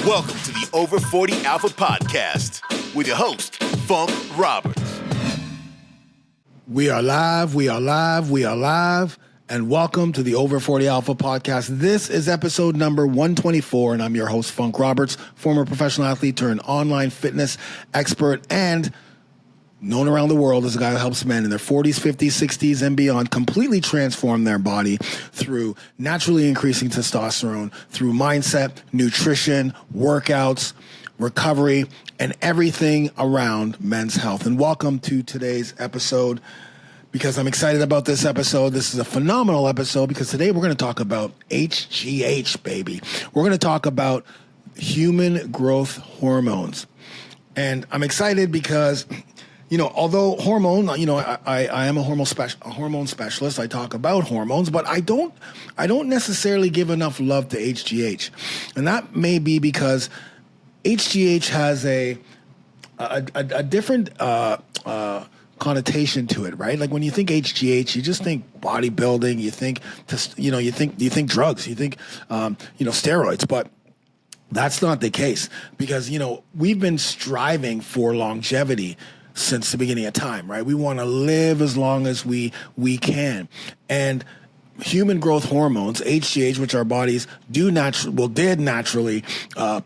Welcome to the Over 40 Alpha Podcast with your host, Funk Roberts. We are live, and welcome to the Over 40 Alpha Podcast. This is episode number 124, and I'm your host, Funk Roberts, former professional athlete turned online fitness expert, and known around the world as a guy who helps men in their 40s, 50s, 60s, and beyond completely transform their body through naturally increasing testosterone, through mindset, nutrition, workouts, recovery, and everything around men's health. And welcome to today's episode, because I'm excited about this episode. This is a phenomenal episode because today we're going to talk about HGH, baby. We're going to talk about human growth hormones. And I'm excited because although hormone, I am a hormone specialist. I talk about hormones, but I don't necessarily give enough love to HGH. And that may be because HGH has a different connotation to it, right? Like when you think HGH, you just think bodybuilding, you think drugs, you think steroids, but that's not the case because we've been striving for longevity since the beginning of time, right? We want to live as long as we can. And human growth hormones, HGH, which our bodies did naturally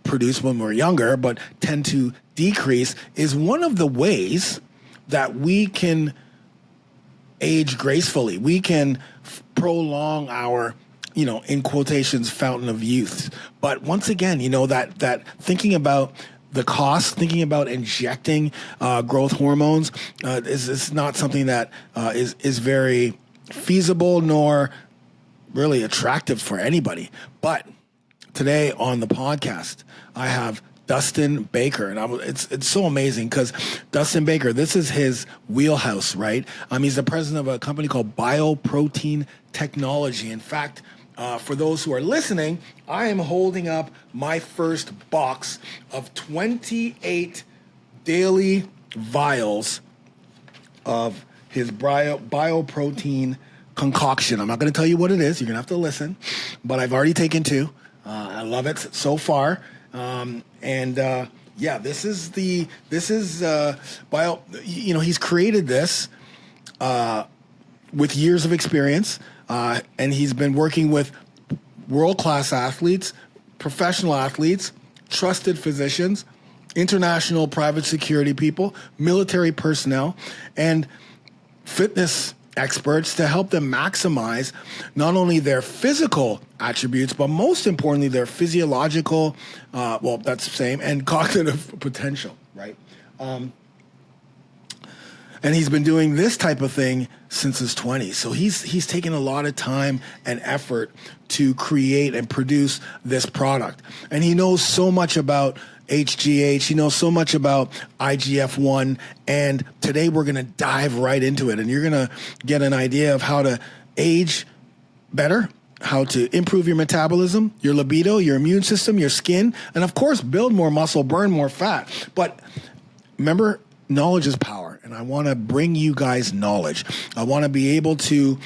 produce when we were younger, but tend to decrease, is one of the ways that we can age gracefully. We can prolong our, in quotations, fountain of youth. But once again, that thinking about the cost, thinking about injecting growth hormones is not something that is very feasible nor really attractive for anybody. But today on the podcast, I have Dustin Baker, and it's so amazing because Dustin Baker, this is his wheelhouse, right? He's the president of a company called BioProtein Technology. In fact, for those who are listening, I am holding up my first box of 28 daily vials of his BioProtein concoction. I'm not going to tell you what it is. You're going to have to listen, but I've already taken two. I love it so far. This is Bio. He's created this with years of experience. And he's been working with world-class athletes, professional athletes, trusted physicians, international private security people, military personnel, and fitness experts to help them maximize not only their physical attributes, but most importantly, their physiological, that's the same, and cognitive potential, right? And he's been doing this type of thing since his 20s. So he's taken a lot of time and effort to create and produce this product. And he knows so much about HGH. He knows so much about IGF-1. And today we're going to dive right into it. And you're going to get an idea of how to age better, how to improve your metabolism, your libido, your immune system, your skin, and of course, build more muscle, burn more fat. But remember, knowledge is power, and I want to bring you guys knowledge. I want to be able to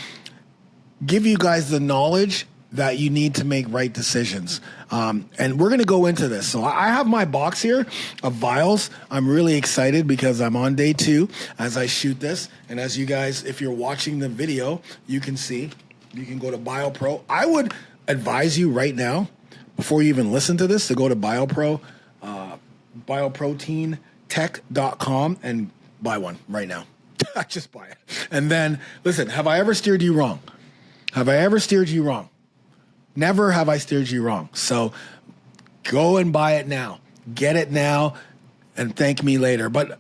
give you guys the knowledge that you need to make right decisions. And we're going to go into this. So I have my box here of vials. I'm really excited because I'm on day 2 as I shoot this. And as you guys, if you're watching the video, you can see, you can go to BioPro. I would advise you right now, before you even listen to this, to go to BioProtein Tech.com and buy one right now. Just buy it. And then, listen, have I ever steered you wrong? Never have I steered you wrong. So go and buy it now. Get it now and thank me later. But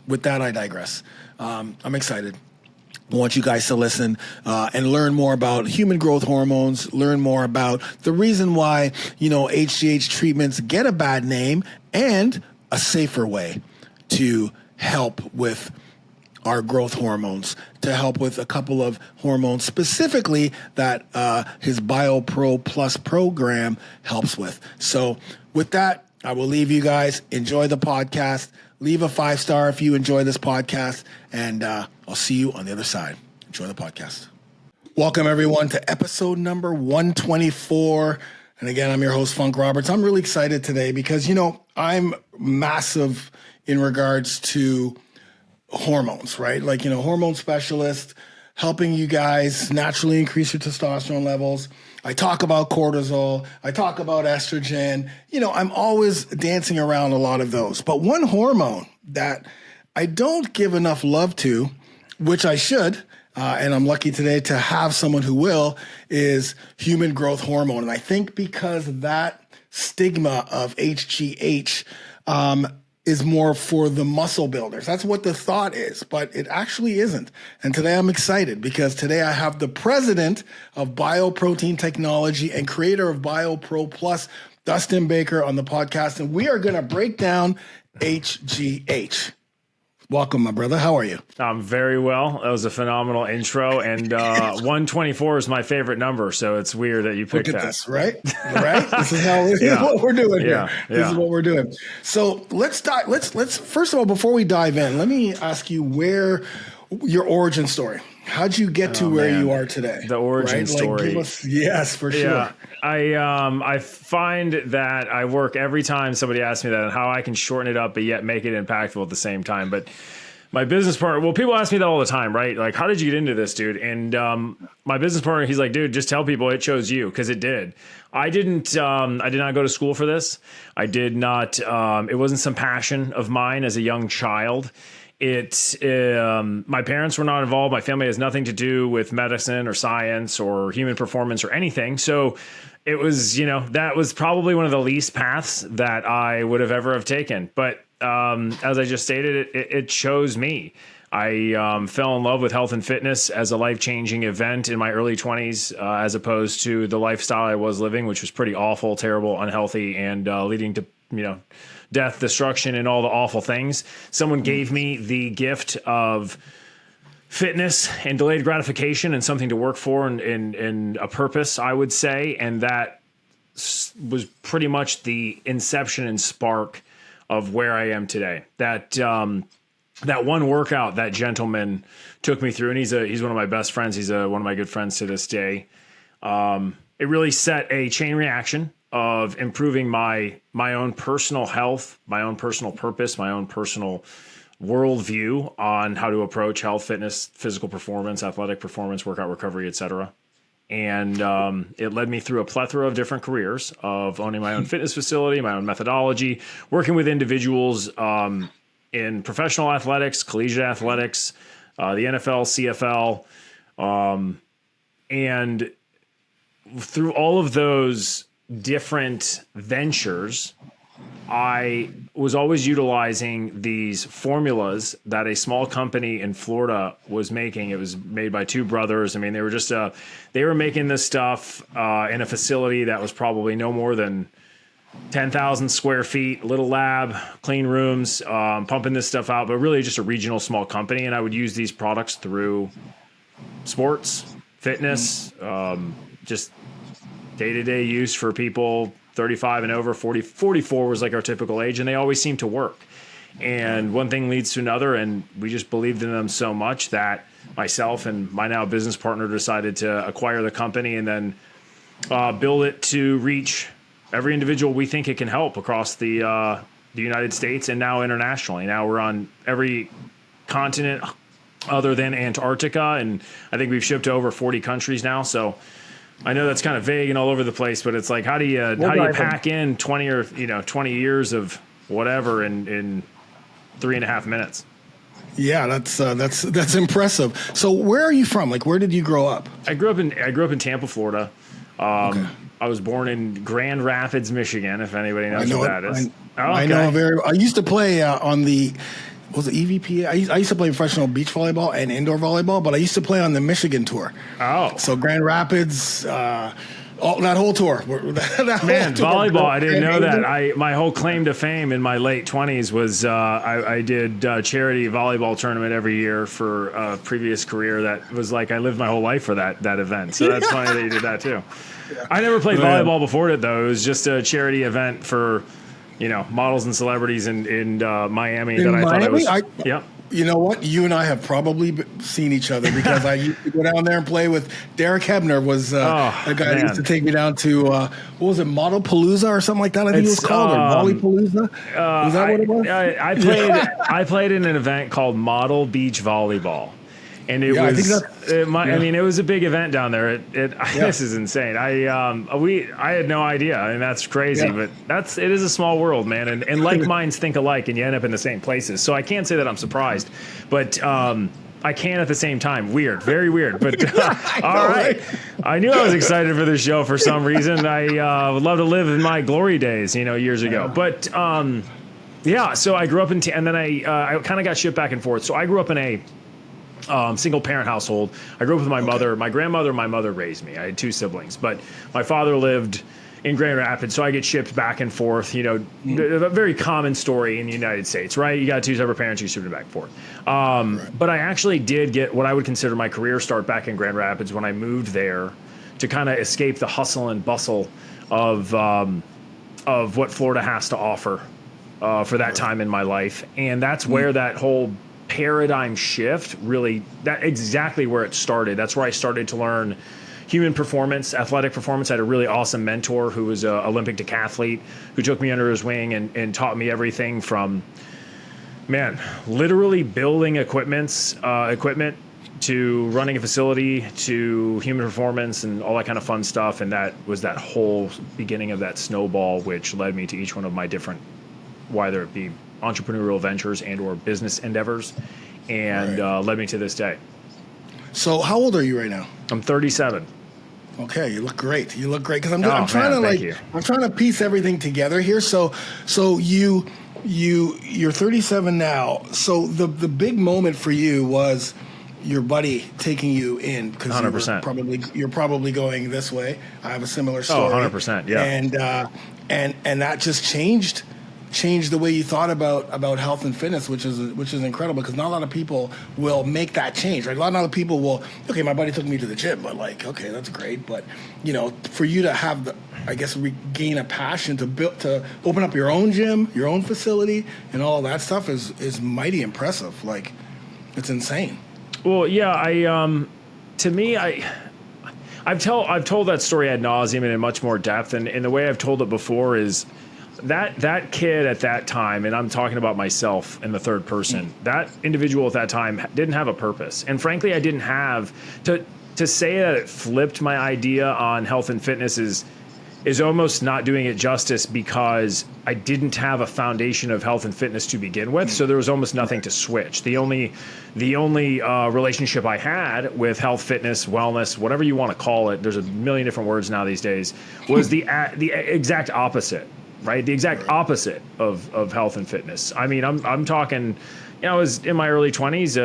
with that, I digress. I'm excited. I want you guys to listen and learn more about human growth hormones, learn more about the reason why, HGH treatments get a bad name and a safer way to help with our growth hormones, to help with a couple of hormones specifically that his BioPro Plus program helps with. So with that, I will leave you guys. Enjoy the podcast. Leave a 5-star if you enjoy this podcast, and I'll see you on the other side. Enjoy the podcast. Welcome, everyone, to episode number 124. And again, I'm your host, Funk Roberts. I'm really excited today because, I'm massive in regards to hormones, right? Like, hormone specialist, helping you guys naturally increase your testosterone levels. I talk about cortisol. I talk about estrogen. I'm always dancing around a lot of those. But one hormone that I don't give enough love to, which I should, and I'm lucky today to have someone who will, is human growth hormone. And I think because that stigma of HGH is more for the muscle builders. That's what the thought is, but it actually isn't. And today I'm excited because today I have the president of BioProtein Technology and creator of BioPro Plus, Dustin Baker, on the podcast. And we are going to break down HGH. Welcome, my brother. How are you? I'm very well. That was a phenomenal intro, and 124 is my favorite number, so it's weird that you picked that. Look at this, right? Right? This is what we're doing here. This is what we're doing. So let's first of all, before we dive in, let me ask you where your origin story. How'd you get to where you are today? The origin story. Yes, for sure. Yeah. I find that I work every time somebody asks me that and how I can shorten it up but yet make it impactful at the same time. But my business partner, well, people ask me that all the time, right? Like, how did you get into this, dude? And my business partner, he's like, dude, just tell people it chose you, because it did. I did not go to school for this. I did not. It wasn't some passion of mine as a young child. My parents were not involved. My family has nothing to do with medicine or science or human performance or anything. So it was, that was probably one of the least paths that I would have ever have taken. But as I just stated, it chose me. I fell in love with health and fitness as a life-changing event in my early 20s, as opposed to the lifestyle I was living, which was pretty awful, terrible, unhealthy, and leading to, death, destruction, and all the awful things. Someone gave me the gift of fitness and delayed gratification and something to work for and a purpose, I would say. And that was pretty much the inception and spark of where I am today. That one workout that gentleman took me through, and he's one of my best friends. He's one of my good friends to this day. It really set a chain reaction of improving my own personal health, my own personal purpose, my own personal worldview on how to approach health, fitness, physical performance, athletic performance, workout recovery, etc. And it led me through a plethora of different careers of owning my own fitness facility, my own methodology, working with individuals in professional athletics, collegiate athletics, the NFL, CFL, and through all of those different ventures, I was always utilizing these formulas that a small company in Florida was making. It was made by two brothers. I mean, they were just they were making this stuff in a facility that was probably no more than 10,000 square feet, little lab, clean rooms, pumping this stuff out, but really just a regional small company. And I would use these products through sports, fitness, just day-to-day use for people 35 and over. 44 was like our typical age, and they always seem to work. And one thing leads to another, and we just believed in them so much that myself and my now business partner decided to acquire the company and then build it to reach every individual we think it can help across the United States and now internationally. Now we're on every continent other than Antarctica, and I think we've shipped to over 40 countries now. So I know that's kind of vague and all over the place, but it's like, how do you pack in 20 years of whatever in 3.5 minutes? Yeah, that's impressive. So where are you from? Like, where did you grow up? I grew up in Tampa, Florida. Okay. I was born in Grand Rapids, Michigan, if anybody knows what that is. I know I used to play on the, was it EVP? I used to play professional beach volleyball and indoor volleyball, but I used to play on the Michigan tour. Oh. So Grand Rapids, that whole tour. Volleyball, I didn't know that. My whole claim to fame in my late 20s was I did charity volleyball tournament every year for a previous career that was like I lived my whole life for that event. So that's funny that you did that too. Yeah. I never played volleyball before it, though. It was just a charity event for models and celebrities in Miami. Thought it was. You know what? You and I have probably seen each other because I used to go down there and play with Derek Hebner was a guy that used to take me down to, what was it, Model Palooza or something like that, I think it was called, or Volley Palooza? Is that what it was? I played in an event called Model Beach Volleyball. And it was, I mean, it was a big event down there. This is insane. I had no idea. I mean, that's crazy, but it is a small world, man. And like minds think alike, and you end up in the same places. So I can't say that I'm surprised, but I can at the same time. Weird, very weird. But all right, I knew I was excited for this show for some reason. I would love to live in my glory days, years ago. But so I grew up and then I kind of got shipped back and forth. So I grew up in a single parent household. I grew up with my mother. My grandmother and my mother raised me. I had two siblings, but my father lived in Grand Rapids, so I get shipped back and forth. A very common story in the United States, right? You got two separate parents, you shipped back and forth. But I actually did get what I would consider my career start back in Grand Rapids when I moved there to kind of escape the hustle and bustle of what Florida has to offer for that time in my life, and that's where that whole paradigm shift that exactly where it started. That's where I started to learn human performance, athletic performance. I had a really awesome mentor who was an Olympic decathlete who took me under his wing and taught me everything from, literally building equipment to running a facility to human performance and all that kind of fun stuff. And that was that whole beginning of that snowball, which led me to each one of my different, whether it be entrepreneurial ventures and or business endeavors, and led me to this day. So how old are you right now? I'm 37. Okay, you look great. Because I'm trying to piece everything together here. So you're 37 now. So the big moment for you was your buddy taking you in, because 100%. You're probably going this way. I have a similar story. 100%. Yeah. And that just changed the way you thought about health and fitness, which is incredible, because not a lot of people will make that change. Right? A lot of people will, okay, my buddy took me to the gym, but okay, that's great. But for you to have regain a passion to open up your own gym, your own facility, and all that stuff is mighty impressive. It's insane. Well, yeah, to me, I've told that story ad nauseum and in much more depth, and the way I've told it before is that kid at that time, and I'm talking about myself in the third person, that individual at that time didn't have a purpose. And frankly, I didn't have to say that it flipped my idea on health and fitness is almost not doing it justice, because I didn't have a foundation of health and fitness to begin with. So there was almost nothing to switch. The only relationship I had with health, fitness, wellness, whatever you want to call it, there's a million different words now these days, was the exact opposite. Right, the exact opposite of health and fitness. I mean, I'm talking. I was in my early 20s.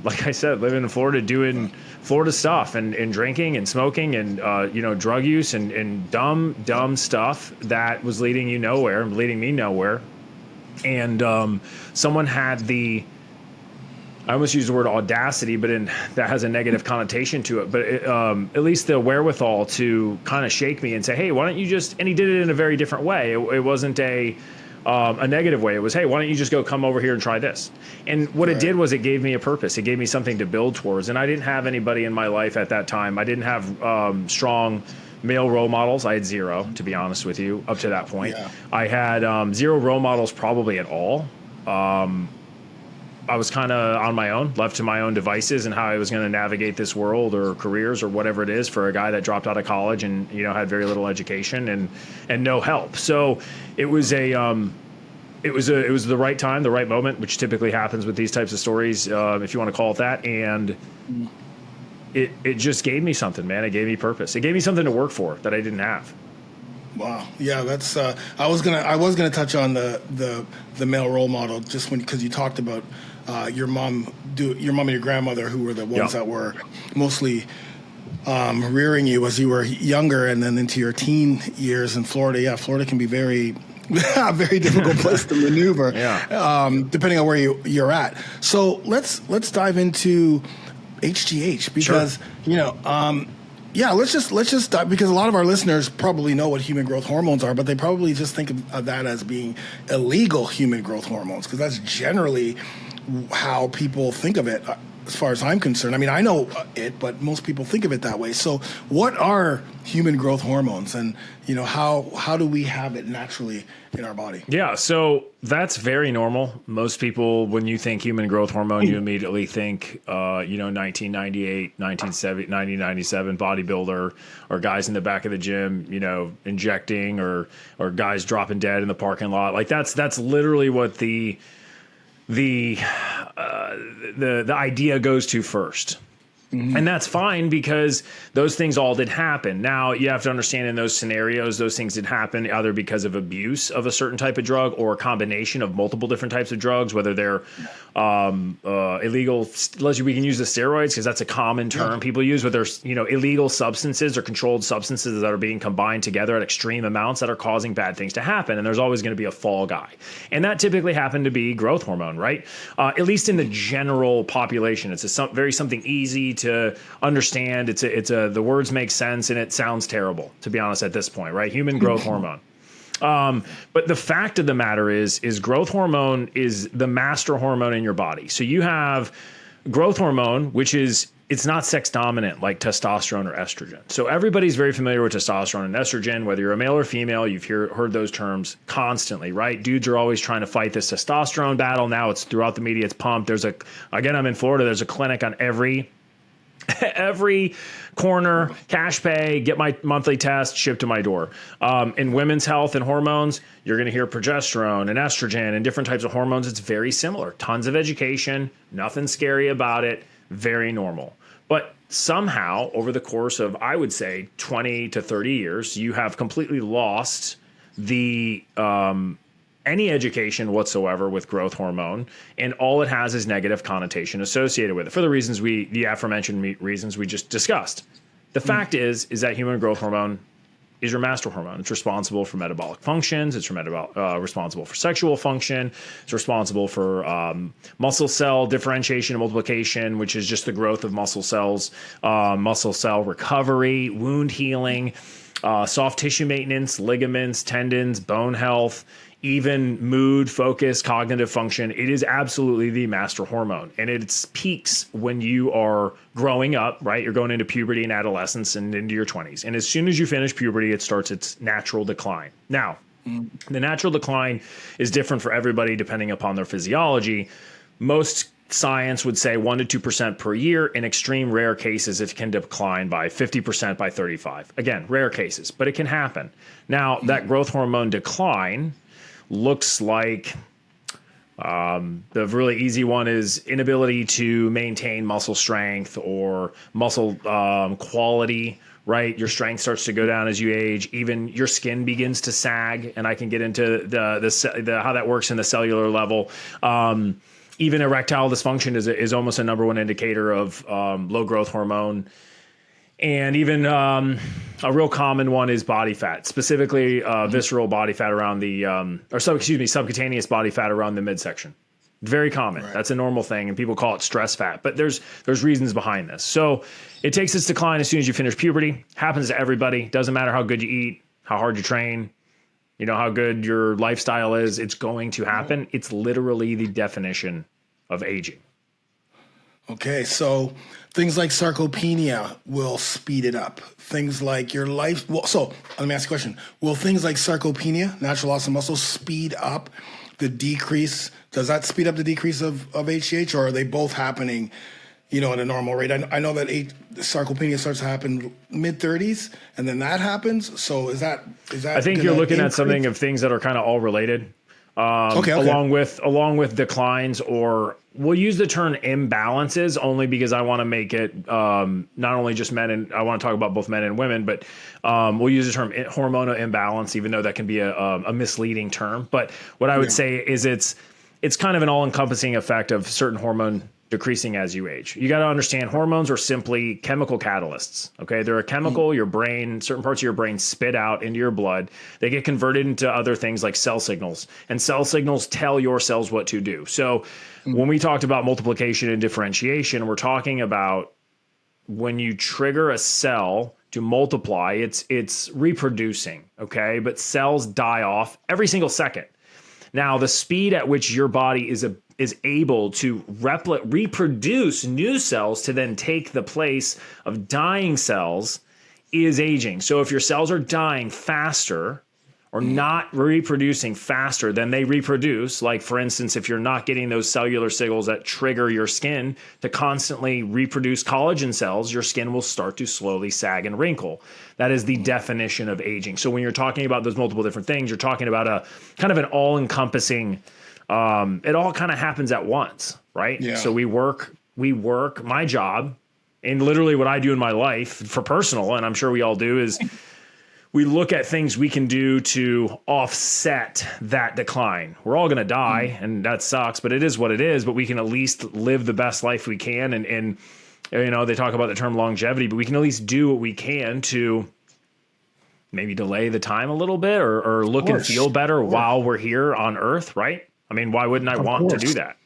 Like I said, living in Florida, doing Florida stuff, and drinking and smoking and drug use and dumb stuff that was leading me nowhere. And someone had I almost used the word audacity, but that has a negative connotation to it. But at least the wherewithal to kind of shake me and say, hey, why don't you just, and he did it in a very different way. It wasn't a negative way. It was, hey, why don't you just come over here and try this? And what it did was it gave me a purpose. It gave me something to build towards. And I didn't have anybody in my life at that time. I didn't have strong male role models. I had zero, to be honest with you, up to that point. Yeah. I had zero role models probably at all. I was kind of on my own, left to my own devices and how I was going to navigate this world or careers or whatever it is for a guy that dropped out of college and had very little education and no help. So it was it was the right time, the right moment, which typically happens with these types of stories, if you want to call it that. And it just gave me something, man. It gave me purpose. It gave me something to work for that I didn't have. Wow. Yeah, that's. I was gonna touch on the male role model just because you talked about your mom and your grandmother, who were the ones that were mostly rearing you as you were younger and then into your teen years in Florida. Yeah, Florida can be very very difficult place to maneuver, depending on where you're at. So let's dive into HGH because let's just dive, because a lot of our listeners probably know what human growth hormones are, but they probably just think of that as being illegal human growth hormones, because that's generally how people think of it. As far as I'm concerned, I mean, I know it, but most people think of it that way. So, what are human growth hormones, and how do we have it naturally in our body? Yeah, so that's very normal. Most people, when you think human growth hormone, you immediately think, 1998, 1997 bodybuilder, or guys in the back of the gym, injecting, or guys dropping dead in the parking lot. Like that's literally what the idea goes to first. Mm-hmm. And that's fine, because those things all did happen. Now, you have to understand, in those scenarios, those things did happen either because of abuse of a certain type of drug, or a combination of multiple different types of drugs, whether they're illegal. We can use the steroids because that's a common term people use, whether there's illegal substances or controlled substances that are being combined together at extreme amounts that are causing bad things to happen. And there's always going to be a fall guy. And that typically happened to be growth hormone, right? At least in the general population. It's something easy to understand. The words make sense, and it sounds terrible, to be honest, at this point, right? Human growth hormone. But the fact of the matter is growth hormone is the master hormone in your body. So you have growth hormone, which it's not sex dominant like testosterone or estrogen. So everybody's very familiar with testosterone and estrogen, whether you're a male or female. You've heard those terms constantly, right? Dudes are always trying to fight this testosterone battle. Now it's throughout the media. It's pumped. Again, I'm in Florida. There's a clinic on every corner, cash pay, get my monthly test shipped to my door. In women's health and hormones, you're going to hear progesterone and estrogen and different types of hormones. It's very similar. Tons of education, nothing scary about it, very normal. But somehow, over the course of, I would say, 20 to 30 years, you have completely lost the any education whatsoever with growth hormone, and all it has is negative connotation associated with it, for the aforementioned reasons we just discussed. The fact is that human growth hormone is your master hormone. It's responsible for metabolic functions. It's responsible for sexual function. It's responsible for muscle cell differentiation and multiplication, which is just the growth of muscle cells, muscle cell recovery, wound healing, soft tissue maintenance, ligaments, tendons, bone health, even mood, focus, cognitive function. It is absolutely the master hormone. And it peaks when you are growing up, right? You're going into puberty and adolescence and into your 20s. And as soon as you finish puberty, it starts its natural decline. Now, the natural decline is different for everybody depending upon their physiology. Most science would say 1% to 2% per year. In extreme rare cases, it can decline by 50% by 35. Again, rare cases, but it can happen. Now, that growth hormone decline looks like the really easy one is inability to maintain muscle strength or muscle quality, right? Your strength starts to go down as you age. Even your skin begins to sag, and I can get into the how that works in the cellular level. Even erectile dysfunction is almost a number one indicator of low growth hormone. And even a real common one is body fat, specifically visceral body fat around subcutaneous body fat around the midsection. Very common. Right. That's a normal thing, and people call it stress fat. But there's reasons behind this. So it takes its decline as soon as you finish puberty. Happens to everybody. Doesn't matter how good you eat, how hard you train, how good your lifestyle is. It's going to happen. It's literally the definition of aging. Okay, so things like sarcopenia will speed it up. Things like your life. Well, so let me ask you a question. Will things like sarcopenia, natural loss of muscle, speed up the decrease? Does that speed up the decrease of HGH, or are they both happening, at a normal rate? I know that sarcopenia starts to happen mid-30s, and then that happens. So is that? I think you're looking at something of things that are kind of all related. Okay. Along with declines, or we'll use the term imbalances only because I want to make it not only just men, and I want to talk about both men and women, but we'll use the term hormonal imbalance, even though that can be a misleading term. But what I would say is it's kind of an all-encompassing effect of certain hormone decreasing as you age. You got to understand hormones are simply chemical catalysts. Okay. They're a chemical your brain, certain parts of your brain spit out into your blood. They get converted into other things like cell signals, and cell signals tell your cells what to do. So when we talked about multiplication and differentiation, we're talking about when you trigger a cell to multiply, it's reproducing. Okay. But cells die off every single second. Now, the speed at which your body is is able to reproduce new cells to then take the place of dying cells is aging. So if your cells are dying faster or not reproducing faster than they reproduce, like for instance, if you're not getting those cellular signals that trigger your skin to constantly reproduce collagen cells, your skin will start to slowly sag and wrinkle. That is the definition of aging. So when you're talking about those multiple different things, you're talking about a kind of an all-encompassing, it all kind of happens at once, right? Yeah. So we work, my job, and literally what I do in my life for personal, and I'm sure we all do, is we look at things we can do to offset that decline. We're all going to die, and that sucks, but it is what it is. But we can at least live the best life we can. And you know, they talk about the term longevity, but we can at least do what we can to maybe delay the time a little bit or look and feel better while we're here on Earth, right? I mean, why wouldn't I want to do that?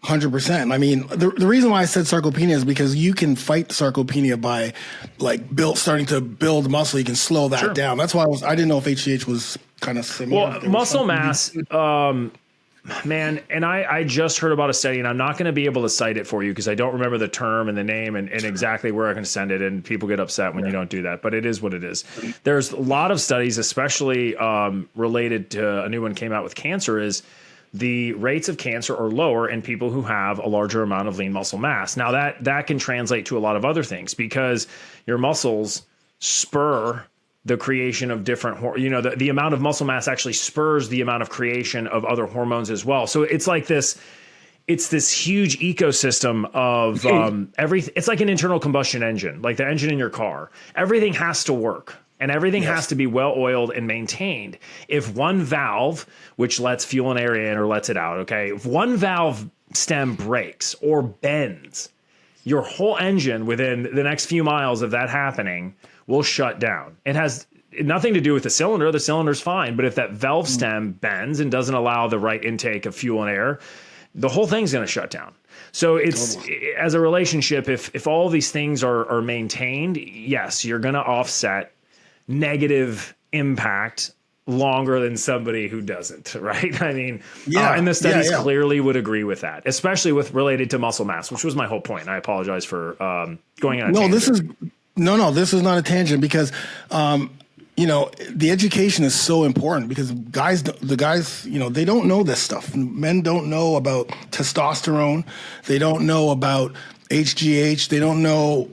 100%. I mean, the reason why I said sarcopenia is because you can fight sarcopenia by like starting to build muscle. You can slow that down. That's why I didn't know if HGH was kind of similar. Well, muscle mass, man, and I just heard about a study, and I'm not going to be able to cite it for you because I don't remember the term and the name and exactly where I can send it, and people get upset when you don't do that, but it is what it is. There's a lot of studies, especially related to a new one came out with cancer, is the rates of cancer are lower in people who have a larger amount of lean muscle mass. Now that can translate to a lot of other things because your muscles spur the creation of different, the amount of muscle mass actually spurs the amount of creation of other hormones as well. So it's like this huge ecosystem of everything. It's like an internal combustion engine, like the engine in your car. Everything has to work. And everything has to be well oiled and maintained. If one valve, which lets fuel and air in or lets it out, okay, if one valve stem breaks or bends, your whole engine within the next few miles of that happening will shut down. It has nothing to do with the cylinder. The cylinder's fine. But if that valve stem bends and doesn't allow the right intake of fuel and air, the whole thing's going to shut down. So it's as a relationship, if all these things are maintained, yes, you're going to offset negative impact longer than somebody who doesn't, right? I mean, and the studies clearly would agree with that, especially with related to muscle mass, which was my whole point. I apologize for going on a tangent. This is not a tangent because, the education is so important because the guys, they don't know this stuff. Men don't know about testosterone. They don't know about HGH. They don't know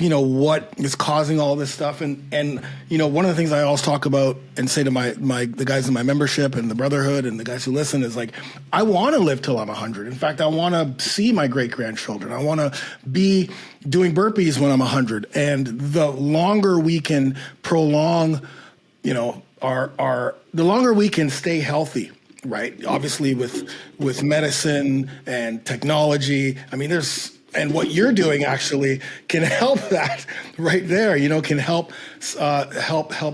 what is causing all this stuff. And one of the things I always talk about and say to the guys in my membership and the brotherhood and the guys who listen is like, I want to live till I'm 100. In fact, I want to see my great grandchildren. I want to be doing burpees when I'm 100. And the longer we can prolong, the longer we can stay healthy, right? Obviously with medicine and technology. I mean, and what you're doing actually can help that right there, can help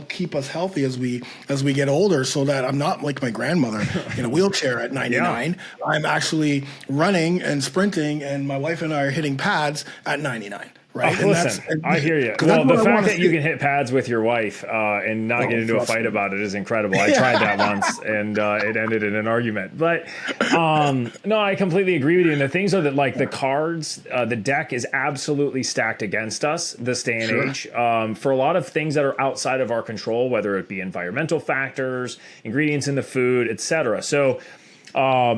keep us healthy as we get older so that I'm not like my grandmother in a wheelchair at 99. Yeah. I'm actually running and sprinting and my wife and I are hitting pads at 99. Right. Listen, I hear you. Well, the fact that you can hit pads with your wife and not get into a fight about it is incredible. I tried that once and it ended in an argument. But no, I completely agree with you. And the things are that like the cards, the deck is absolutely stacked against us this day and age for a lot of things that are outside of our control, whether it be environmental factors, ingredients in the food, etc. So I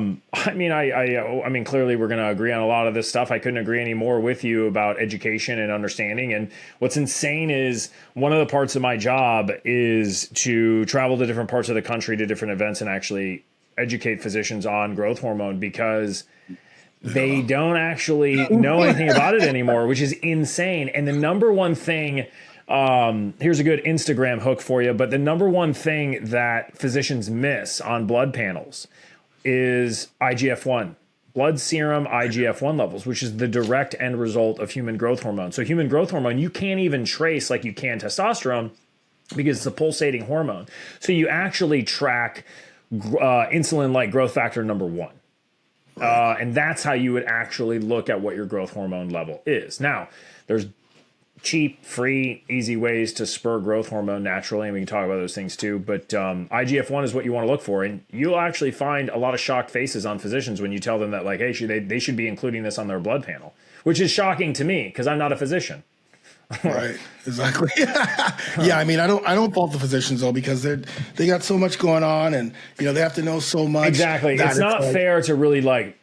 mean, clearly we're going to agree on a lot of this stuff. I couldn't agree any more with you about education and understanding. And what's insane is one of the parts of my job is to travel to different parts of the country to different events and actually educate physicians on growth hormone because they don't actually know anything about it anymore, which is insane. And the number one thing, here's a good Instagram hook for you, but the number one thing that physicians miss on blood panels is IGF-1, blood serum IGF-1 levels, which is the direct end result of human growth hormone. So human growth hormone, you can't even trace like you can testosterone because it's a pulsating hormone. So you actually track insulin-like growth factor number 1. And that's how you would actually look at what your growth hormone level is. Now, there's cheap, free, easy ways to spur growth hormone naturally, and we can talk about those things too. But IGF-1 is what you want to look for, and you'll actually find a lot of shocked faces on physicians when you tell them that, like, hey, they should be including this on their blood panel, which is shocking to me because I'm not a physician. Right. Exactly. Yeah. I mean, I don't fault the physicians though, because they got so much going on, and they have to know so much. Exactly. It's not fair to really like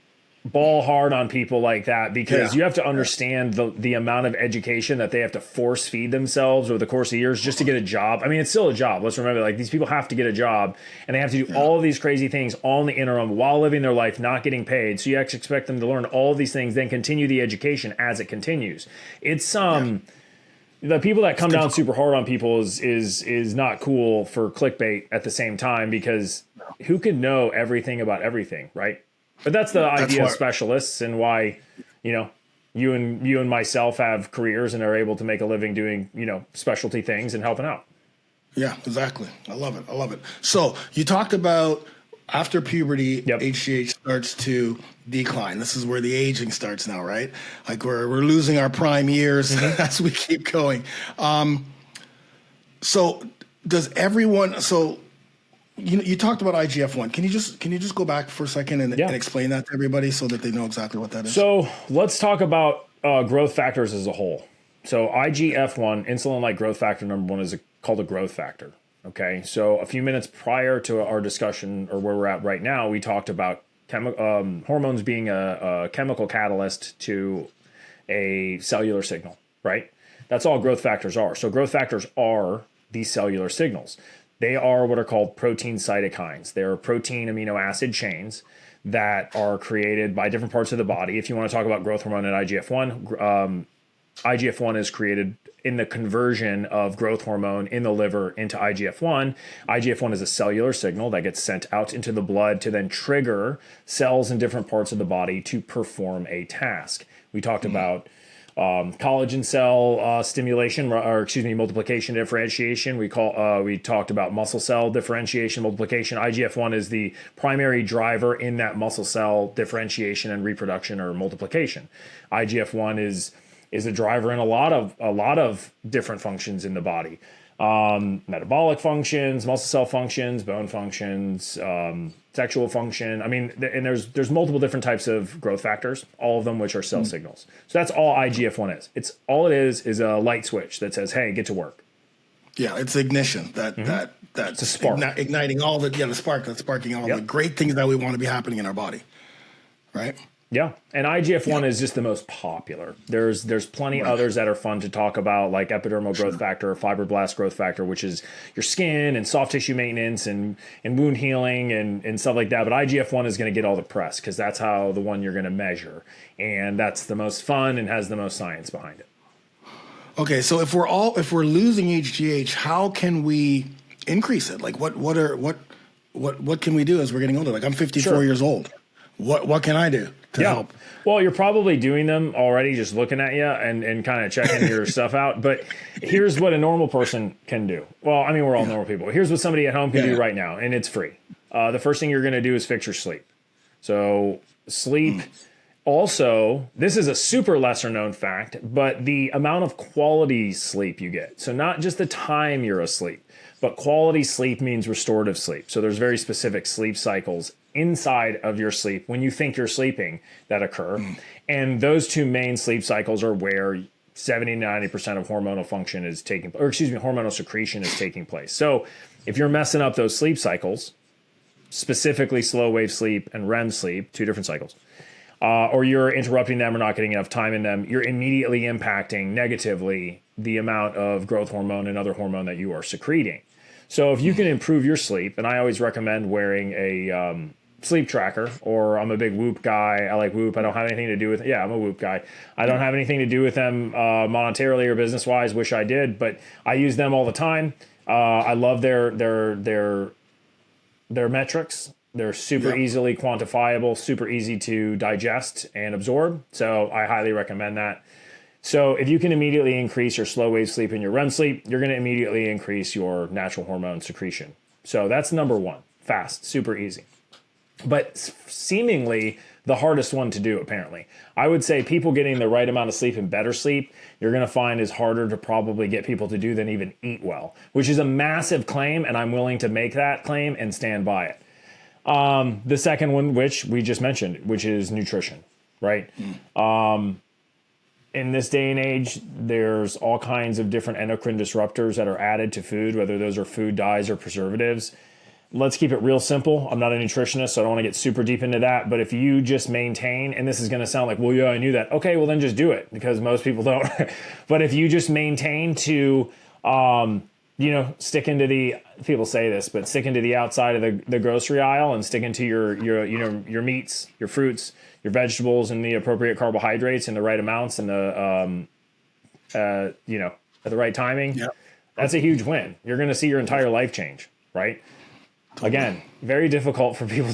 ball hard on people like that, because you have to understand the amount of education that they have to force feed themselves over the course of years just to get a job. I mean, it's still a job. Let's remember, like, these people have to get a job, and they have to do all of these crazy things all in the interim while living their life, not getting paid. So you actually expect them to learn all of these things, then continue the education as it continues. It's the people that come down super hard on people is not cool for clickbait at the same time, because who can know everything about everything, right? But that's the idea of specialists, and why, you and myself have careers and are able to make a living doing, specialty things and helping out. Yeah, exactly. I love it. So you talked about after puberty, HGH starts to decline. This is where the aging starts now, right? Like we're losing our prime years as we keep going. So does everyone? So you talked about IGF-1. Can you just go back for a second and explain that to everybody so that they know exactly what that is? So let's talk about growth factors as a whole. So IGF-1, insulin-like growth factor number 1, is called a growth factor. Okay, so a few minutes prior to our discussion, or where we're at right now, we talked about hormones being a chemical catalyst to a cellular signal, right? That's all growth factors are. So growth factors are these cellular signals. They are what are called protein cytokines. They're protein amino acid chains that are created by different parts of the body. If you want to talk about growth hormone and IGF-1, IGF-1 is created in the conversion of growth hormone in the liver into IGF-1. IGF-1 is a cellular signal that gets sent out into the blood to then trigger cells in different parts of the body to perform a task. We talked about collagen cell stimulation, multiplication differentiation. We talked about muscle cell differentiation, multiplication. IGF-1 is the primary driver in that muscle cell differentiation and reproduction or multiplication. IGF-1 is a driver in a lot of different functions in the body. Metabolic functions, muscle cell functions, bone functions, sexual function. I mean, and there's multiple different types of growth factors, all of them which are cell signals. So that's all IGF-1 is. It's all it is a light switch that says, hey, get to work. Yeah, it's ignition. That's a spark. Igniting all the spark that's sparking all the great things that we want to be happening in our body. Right? Yeah, and IGF-1 is just the most popular. There's plenty others that are fun to talk about, like epidermal growth factor, fibroblast growth factor, which is your skin and soft tissue maintenance and wound healing and stuff like that. But IGF-1 is going to get all the press because that's how the one you're going to measure, and that's the most fun and has the most science behind it. Okay, so if we're losing HGH, how can we increase it? Like what can we do as we're getting older? Like I'm 54 years old. What can I do to help? Well, you're probably doing them already, just looking at you and kind of checking your stuff out. But here's what a normal person can do. Well, I mean, we're all normal people. Here's what somebody at home can do right now, and it's free. The first thing you're going to do is fix your sleep. So sleep. Also, this is a super lesser known fact, but the amount of quality sleep you get. So not just the time you're asleep, but quality sleep means restorative sleep. So there's very specific sleep cycles inside of your sleep when you think you're sleeping that occur. And those two main sleep cycles are where 70-90% of hormonal function is hormonal secretion is taking place. So if you're messing up those sleep cycles, specifically slow wave sleep and REM sleep, two different cycles, or you're interrupting them or not getting enough time in them, you're immediately impacting negatively the amount of growth hormone and other hormone that you are secreting. So if you can improve your sleep, and I always recommend wearing a sleep tracker, or I'm a big Whoop guy. I like Whoop. I don't have anything to do with I'm a Whoop guy. I don't have anything to do with them monetarily or business wise. Wish I did, but I use them all the time. I love their metrics. They're super easily quantifiable, super easy to digest and absorb. So I highly recommend that. So if you can immediately increase your slow wave sleep and your REM sleep, you're going to immediately increase your natural hormone secretion. So that's number one. Fast, super easy. but seemingly the hardest one to do, apparently. I would say people getting the right amount of sleep and better sleep, you're going to find is harder to probably get people to do than even eat well, which is a massive claim, and I'm willing to make that claim and stand by it. The second one, which we just mentioned, which is nutrition, right? In this day and age, there's all kinds of different endocrine disruptors that are added to food, whether those are food dyes or preservatives. Let's keep it real simple. I'm not a nutritionist, so I don't want to get super deep into that. But if you just maintain, and this is going to sound like, well, yeah, I knew that. Okay, well, then just do it, because most people don't. But if you just maintain to, stick into the, people say this, but stick into the outside of the grocery aisle and stick into your meats, your fruits, your vegetables, and the appropriate carbohydrates in the right amounts and at the right timing, that's a huge win. You're going to see your entire life change, right? Again, very difficult for people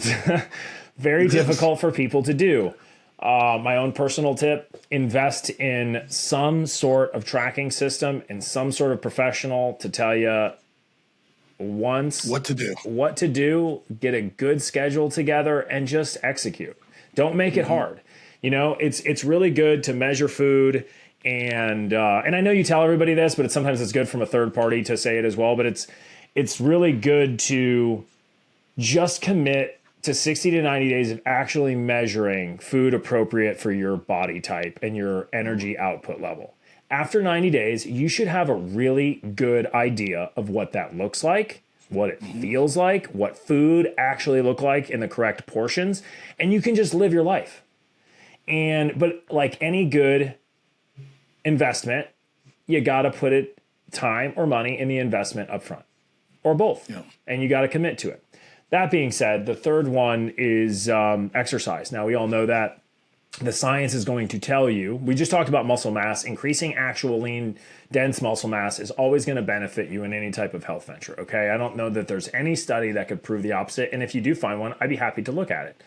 to do. My own personal tip: invest in some sort of tracking system and some sort of professional to tell you what to do, get a good schedule together, and just execute. Don't make it hard. It's really good to measure food, and I know you tell everybody this, but sometimes it's good from a third party to say it as well. But it's really good to just commit to 60 to 90 days of actually measuring food appropriate for your body type and your energy output level. After 90 days, you should have a really good idea of what that looks like, what it feels like, what food actually look like in the correct portions, and you can just live your life. But like any good investment, you got to put time or money in the investment up front, or both, and you got to commit to it. That being said, the third one is exercise. Now, we all know that the science is going to tell you, we just talked about muscle mass, increasing actual lean, dense muscle mass is always going to benefit you in any type of health venture, okay? I don't know that there's any study that could prove the opposite, and if you do find one, I'd be happy to look at it.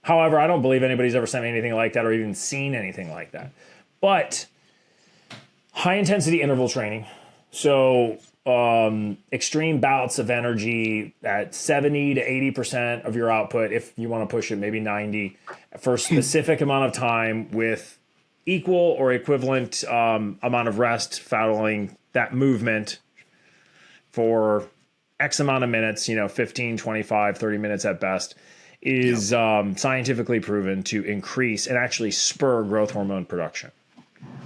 However, I don't believe anybody's ever sent me anything like that or even seen anything like that. But high-intensity interval training, so extreme bouts of energy at 70 to 80% of your output, if you want to push it, maybe 90, for a specific amount of time with equal or equivalent amount of rest following that movement for X amount of minutes, 15, 25, 30 minutes at best, is scientifically proven to increase and actually spur growth hormone production.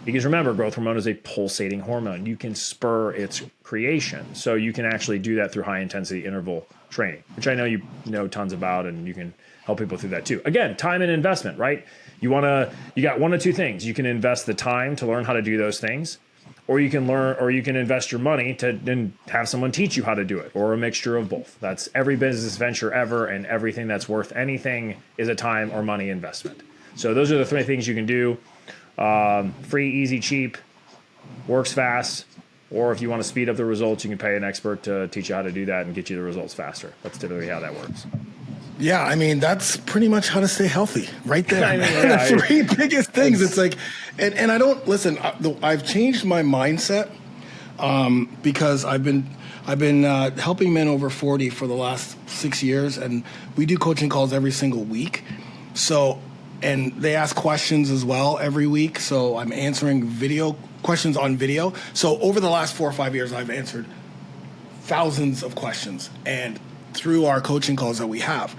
Because remember, growth hormone is a pulsating hormone. You can spur its creation. So you can actually do that through high-intensity interval training, which I know you know tons about, and you can help people through that too. Again, time and investment, right? You got one of two things. You can invest the time to learn how to do those things, or you can invest your money and have someone teach you how to do it, or a mixture of both. That's every business venture ever, and everything that's worth anything is a time or money investment. So those are the three things you can do. Free, easy, cheap, works fast, or if you want to speed up the results, you can pay an expert to teach you how to do that and get you the results faster. That's typically how that works. Yeah, I mean, that's pretty much how to stay healthy right there. The three biggest things. It's like, and I don't, listen, I've changed my mindset because I've been helping men over 40 for the last 6 years, and we do coaching calls every single week. So, and they ask questions as well every week. So I'm answering questions on video. So over the last 4 or 5 years, I've answered thousands of questions, and through our coaching calls that we have.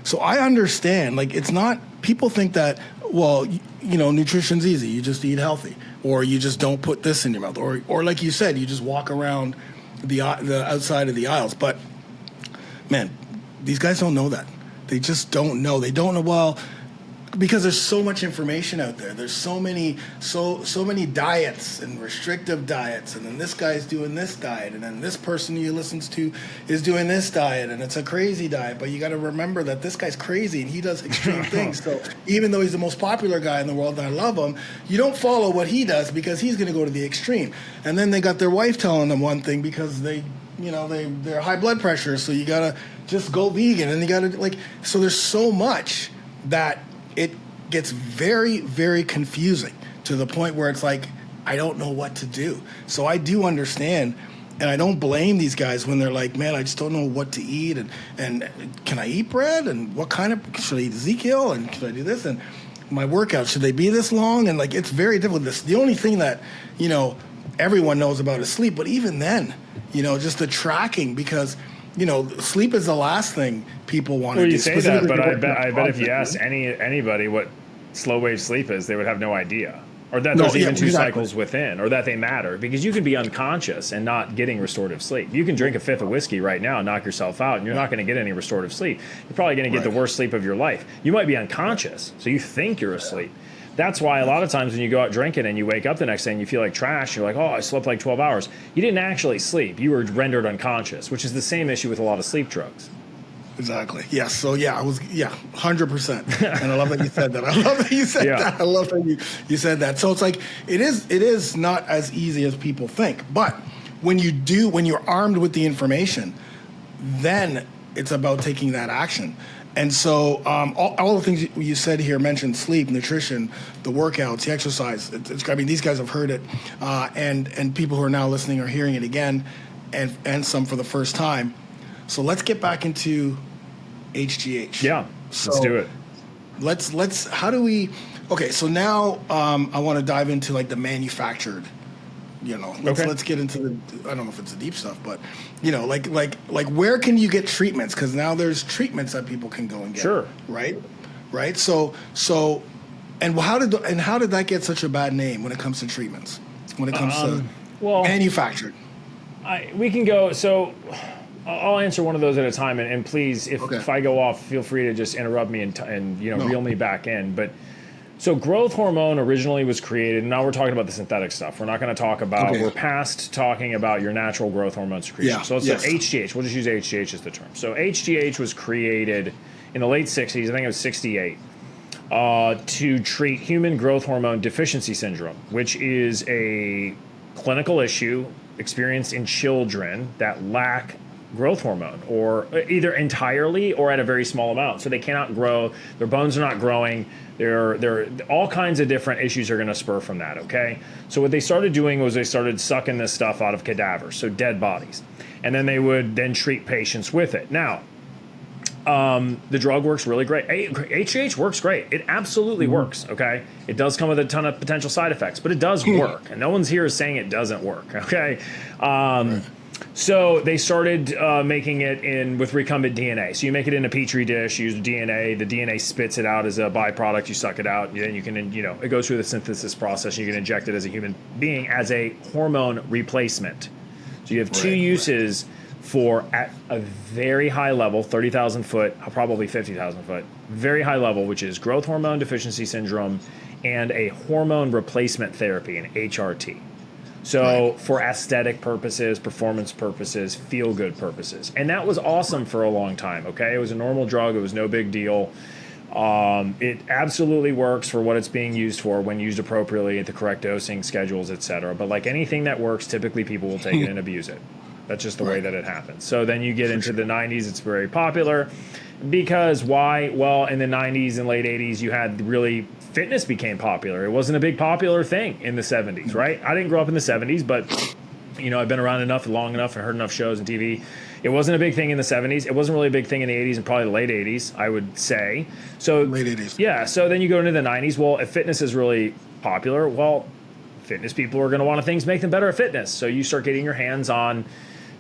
So I understand, like, it's not, people think that, well, nutrition's easy. You just eat healthy, or you just don't put this in your mouth, or like you said, you just walk around the outside of the aisles. But man, these guys don't know that. They just don't know. They don't know, well, because there's so much information out there. There's so many diets and restrictive diets, and then this guy's doing this diet, and then this person you listens to is doing this diet, and it's a crazy diet. But you got to remember that this guy's crazy and he does extreme things. So even though he's the most popular guy in the world and I love him, you don't follow what he does because he's going to go to the extreme. And then they got their wife telling them one thing because they're high blood pressure, so you got to just go vegan, and you got to so there's so much that it gets very, very confusing to the point where it's like, I don't know what to do. So I do understand And I don't blame these guys when they're like, man, I just don't know what to eat. And can I eat bread? And what kind of, should I eat Ezekiel? And should I do this? And my workouts, should they be this long? And like, it's very difficult. The only thing that, you know, everyone knows about is sleep. But even then, you know, just the tracking, because, you know, sleep is the last thing people want to do. Well, you say that, but I bet if you ask anybody what slow wave sleep is, they would have no idea. Or that there's even two cycles within, or that they matter, because you can be unconscious and not getting restorative sleep. You can drink a fifth of whiskey right now and knock yourself out, and you're not going to get any restorative sleep. You're probably going to get the worst sleep of your life. You might be unconscious, so you think you're asleep. That's why a lot of times when you go out drinking and you wake up the next day and you feel like trash, you're like, oh, I slept like 12 hours. You didn't actually sleep. You were rendered unconscious, which is the same issue with a lot of sleep drugs. Exactly. Yes. So yeah, 100%. And I love that you said that. I love that you said that. I love that you said that. So it's like it is not as easy as people think. But when you're armed with the information, then it's about taking that action. And so all the things you said here mentioned sleep, nutrition, the workouts, the exercise. I mean, these guys have heard it, and people who are now listening are hearing it again, and some for the first time. So let's get back into HGH. Yeah, let's do it. Let's. How do we? Okay, so now I want to dive into like the manufactured. You know, let's get into the. I don't know if it's the deep stuff, but you know, like where can you get treatments? Because now there's treatments that people can go and get. Sure. Right. So, and how did that get such a bad name when it comes to treatments? When it comes to manufactured. We can go. So I'll answer one of those at a time, and please, if I go off, feel free to just interrupt me and reel me back in. But so growth hormone originally was created, and now we're talking about the synthetic stuff. We're not going to talk about. We're past talking about your natural growth hormone secretion. So let's say HGH. We'll just use HGH as the term. So HGH was created in the late 60s. I think it was 68. To treat human growth hormone deficiency syndrome, which is a clinical issue experienced in children that lack growth hormone, or either entirely or at a very small amount. So they cannot grow, their bones are not growing, they're all kinds of different issues are going to spur from that, okay? So what they started doing was they started sucking this stuff out of cadavers, so dead bodies. And then they would then treat patients with it. Now, the drug works really great. HGH works great. It absolutely works, okay? It does come with a ton of potential side effects, but it does work. And no one's here is saying it doesn't work, okay? So they started making it with recombinant DNA. So you make it in a petri dish, you use DNA, the DNA spits it out as a byproduct, you suck it out, and then you can, it goes through the synthesis process, and you can inject it as a human being as a hormone replacement. So you have two uses for at a very high level, 30,000 foot, probably 50,000 foot, very high level, which is growth hormone deficiency syndrome and a hormone replacement therapy, an HRT. So for aesthetic purposes, performance purposes, feel-good purposes. And that was awesome for a long time, okay? It was a normal drug. It was no big deal. It absolutely works for what it's being used for when used appropriately at the correct dosing schedules, et cetera. But like anything that works, typically people will take it and abuse it. That's just the way that it happens. So then you get into the 90s, it's very popular. Because why? Well, in the 90s and late 80s, you had really fitness became popular. It wasn't a big popular thing in the 70s, right? I didn't grow up in the 70s, but I've been around long enough and heard enough shows and TV. It wasn't a big thing in the 70s. It wasn't really a big thing in the 80s and probably the late 80s, I would say. So late 80s. Yeah, so then you go into the 90s. Well, if fitness is really popular, well, fitness people are going to want things to make them better at fitness. So you start getting your hands on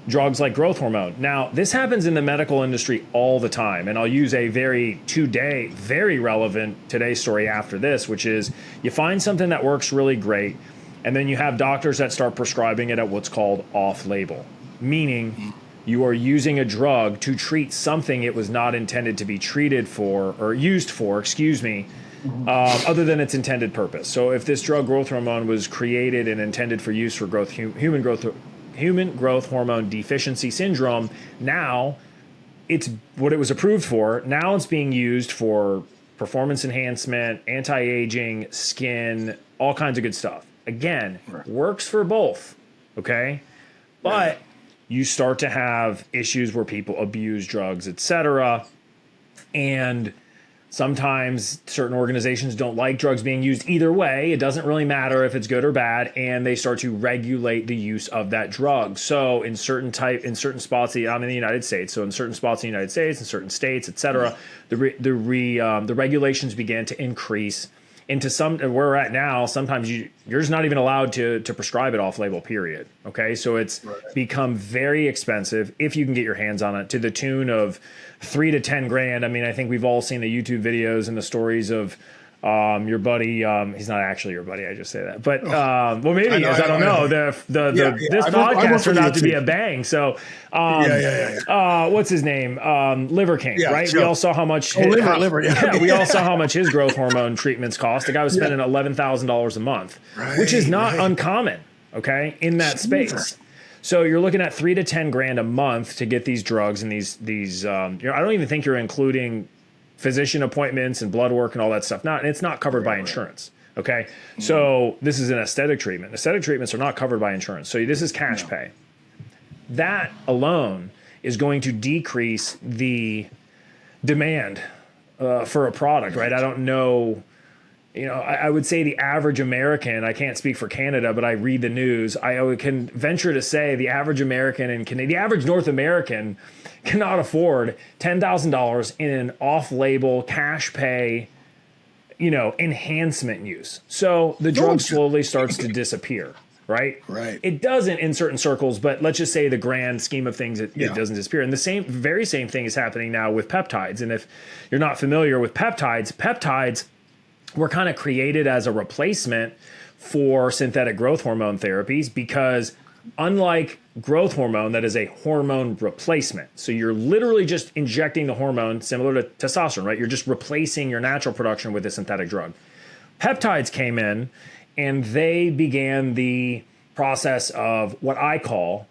drugs like growth hormone. Now, this happens in the medical industry all the time, and I'll use a very relevant today's story after this, which is you find something that works really great, and then you have doctors that start prescribing it at what's called off-label, meaning you are using a drug to treat something it was not intended to be treated for, or used for, other than its intended purpose. So if this drug growth hormone was created and intended for use for human growth hormone deficiency syndrome, now it's what it was approved for. Now it's being used for performance enhancement, anti-aging, skin, all kinds of good stuff. Again, works for both, okay? But you start to have issues where people abuse drugs, etc. And Sometimes certain organizations don't like drugs being used either way. It doesn't really matter if it's good or bad, and they start to regulate the use of that drug. So in certain spots, I'm in the United States. So in certain spots in the United States, in certain states, et cetera, the regulations began to increase into some where we're at now. Sometimes you're just not even allowed to prescribe it off label, period. Okay. So it's become very expensive if you can get your hands on it, to the tune of $3 to $10 grand. I mean, I think we've all seen the YouTube videos and the stories of your buddy. He's not actually your buddy. I just say that, but well, maybe he is. I don't know. This podcast turned out to be a bang. So, what's his name? Liver King, right? Sure. We all saw how much. Liver. Yeah. We all saw how much his growth hormone treatments cost. The guy was spending $11,000 a month, which is not uncommon. Okay, in that space. So you're looking at $3 to $10 grand a month to get these drugs and these. I don't even think you're including physician appointments and blood work and all that stuff. It's not covered by insurance. Okay. So this is an aesthetic treatment. Aesthetic treatments are not covered by insurance. So this is cash pay. That alone is going to decrease the demand for a product, right? I don't know. I would say the average American, I can't speak for Canada, but I read the news. I can venture to say the average American and the average North American cannot afford $10,000 in an off-label cash pay, enhancement use. So the drug slowly starts to disappear, right? Right. It doesn't in certain circles, but let's just say the grand scheme of things, it doesn't disappear. And the very same thing is happening now with peptides. And if you're not familiar with peptides were kind of created as a replacement for synthetic growth hormone therapies, because unlike growth hormone, that is a hormone replacement. So you're literally just injecting the hormone similar to testosterone, right? You're just replacing your natural production with a synthetic drug. Peptides came in and they began the process of what I call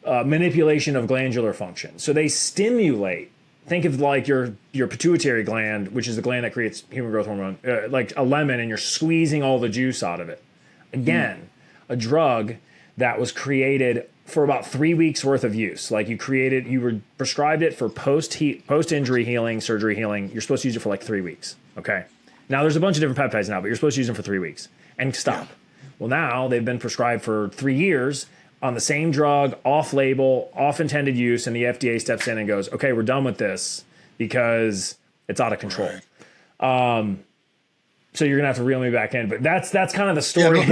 manipulation of glandular function. So they stimulate. Think of like your pituitary gland, which is the gland that creates human growth hormone, like a lemon, and you're squeezing all the juice out of it. Again, a drug that was created for about 3 weeks worth of use. Like you were prescribed it for post-injury healing, surgery healing. You're supposed to use it for like 3 weeks. Okay. Now there's a bunch of different peptides now, but you're supposed to use them for 3 weeks and stop. Yeah. Well, now they've been prescribed for 3 years on the same drug, off-label, off-intended use, and the FDA steps in and goes, okay, we're done with this because it's out of control. Right. So you're gonna have to reel me back in, but that's kind of the story.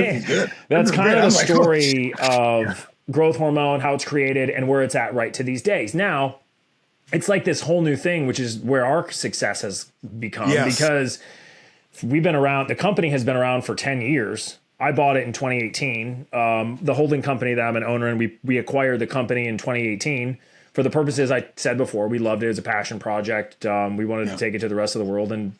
That's kind of the story of growth hormone, how it's created, and where it's at right to these days. Now, it's like this whole new thing, which is where our success has become, because we've been around. The company has been around for 10 years. I bought it in 2018. The holding company that I'm an owner in, we acquired the company in 2018 for the purposes I said before. We loved it as a passion project. We wanted to take it to the rest of the world, and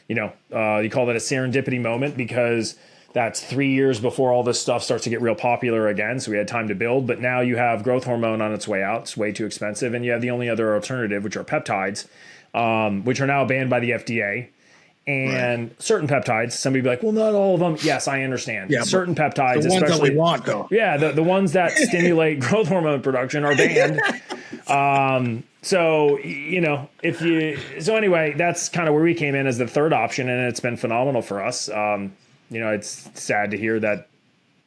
you call that a serendipity moment, because that's 3 years before all this stuff starts to get real popular again. So we had time to build, but now you have growth hormone on its way out. It's way too expensive, and you have the only other alternative, which are peptides, which are now banned by the FDA. And certain peptides, somebody be like, well, not all of them. Yes, I understand. Yeah, certain peptides, the ones especially that we want, though. Yeah, the ones that stimulate growth hormone production are banned. So anyway, that's kind of where we came in as the third option, and it's been phenomenal for us. It's sad to hear that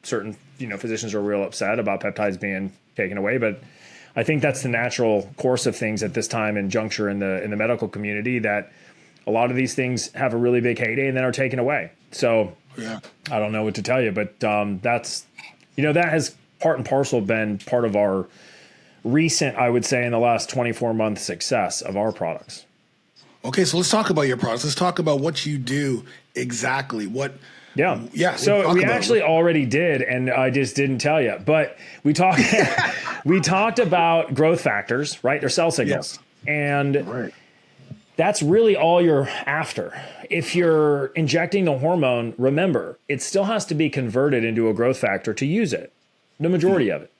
certain physicians are real upset about peptides being taken away, but I think that's the natural course of things at this time and juncture in the medical community, that a lot of these things have a really big heyday and then are taken away. So I don't know what to tell you, but that's, that has part and parcel been part of our recent, I would say, in the last 24 month success of our products. Okay. So let's talk about your products. Let's talk about what you do exactly. So we actually already did, and I just didn't tell you, but we talked about growth factors, right? They're cell signals. And that's really all you're after. If you're injecting the hormone, remember, it still has to be converted into a growth factor to use it, the majority of it.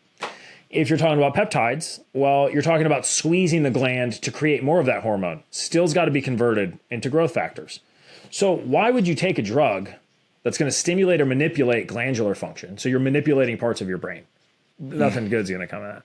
If you're talking about peptides, well, you're talking about squeezing the gland to create more of that hormone. Still's got to be converted into growth factors. So why would you take a drug that's going to stimulate or manipulate glandular function? So you're manipulating parts of your brain. Nothing good's going to come of that.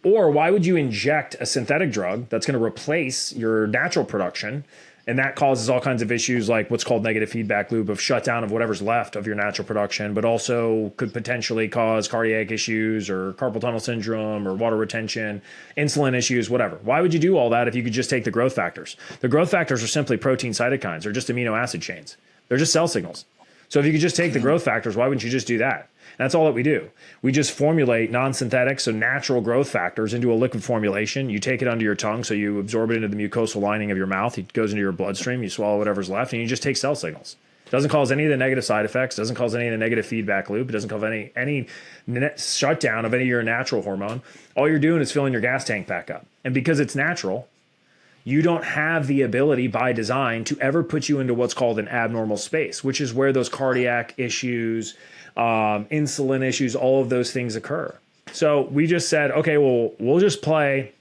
Or why would you inject a synthetic drug that's going to replace your natural production And that causes all kinds of issues like what's called negative feedback loop of shutdown of whatever's left of your natural production, but also could potentially cause cardiac issues or carpal tunnel syndrome or water retention, insulin issues, whatever. Why would you do all that if you could just take the growth factors? The growth factors are simply protein cytokines. They're just amino acid chains. They're just cell signals. So if you could just take the growth factors, why wouldn't you just do that? That's all that we do. We just formulate non-synthetic, so natural growth factors into a liquid formulation. You take it under your tongue, so you absorb it into the mucosal lining of your mouth. It goes into your bloodstream. You swallow whatever's left, and you just take cell signals. It doesn't cause any of the negative side effects. Doesn't cause any of the negative feedback loop. It doesn't cause any shutdown of any of your natural hormone. All you're doing is filling your gas tank back up. And because it's natural, you don't have the ability by design to ever put you into what's called an abnormal space, which is where those cardiac issues, insulin issues, all of those things occur. So we just said, okay, well, we'll just play.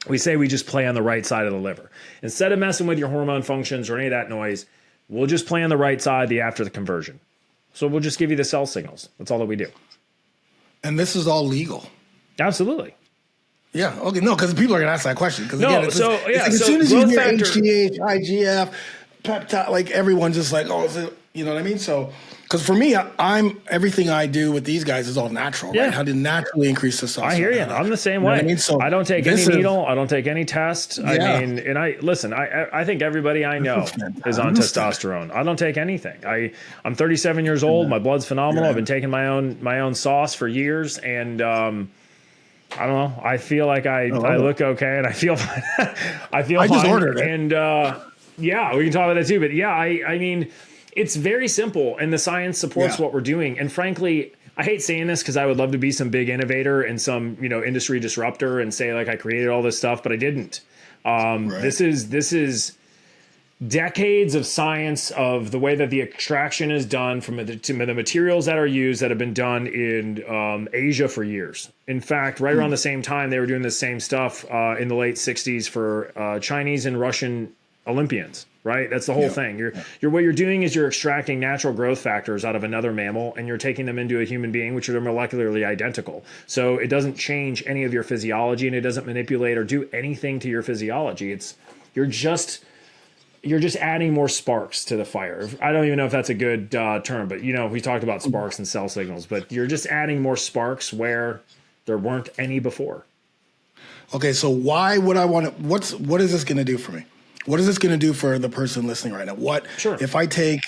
We say we just play on the right side of the liver. Instead of messing with your hormone functions or any of that noise, we'll just play on the right side after the conversion. So we'll just give you the cell signals. That's all that we do. And this is all legal. Absolutely. Yeah. Okay. No, because people are going to ask that question. Because again, it's as so soon as you hear factor, HGH, IGF, peptide, like everyone's just like, oh, is it, you know what I mean? So, because for me, I'm everything I do with these guys is all natural, right? How to naturally increase testosterone. I hear you. I'm the same way. I mean? So I don't take any needle. I don't take any test. Yeah. I mean, and I think everybody I know is on testosterone. I don't take anything. I'm 37 years old. My blood's phenomenal. I've been taking my own sauce for years, and I don't know. I feel like I look okay, and I feel I feel fine. Just ordered it, and yeah, we can talk about that too. But yeah, I mean, it's very simple, and the science supports what we're doing. And frankly, I hate saying this because I would love to be some big innovator and some industry disruptor and say like I created all this stuff, but I didn't. This is decades of science of the way that the extraction is done from the materials that are used that have been done in Asia for years. In fact, right around the same time, they were doing the same stuff in the late 60s for Chinese and Russian Olympians, right? That's the whole thing. What you're doing is you're extracting natural growth factors out of another mammal and you're taking them into a human being, which are molecularly identical. So it doesn't change any of your physiology and it doesn't manipulate or do anything to your physiology. You're just adding more sparks to the fire. I don't even know if that's a good term, but we talked about sparks and cell signals, but you're just adding more sparks where there weren't any before. Okay, so why would I want to? What is this going to do for me? What is this going to do for the person listening right now? If I take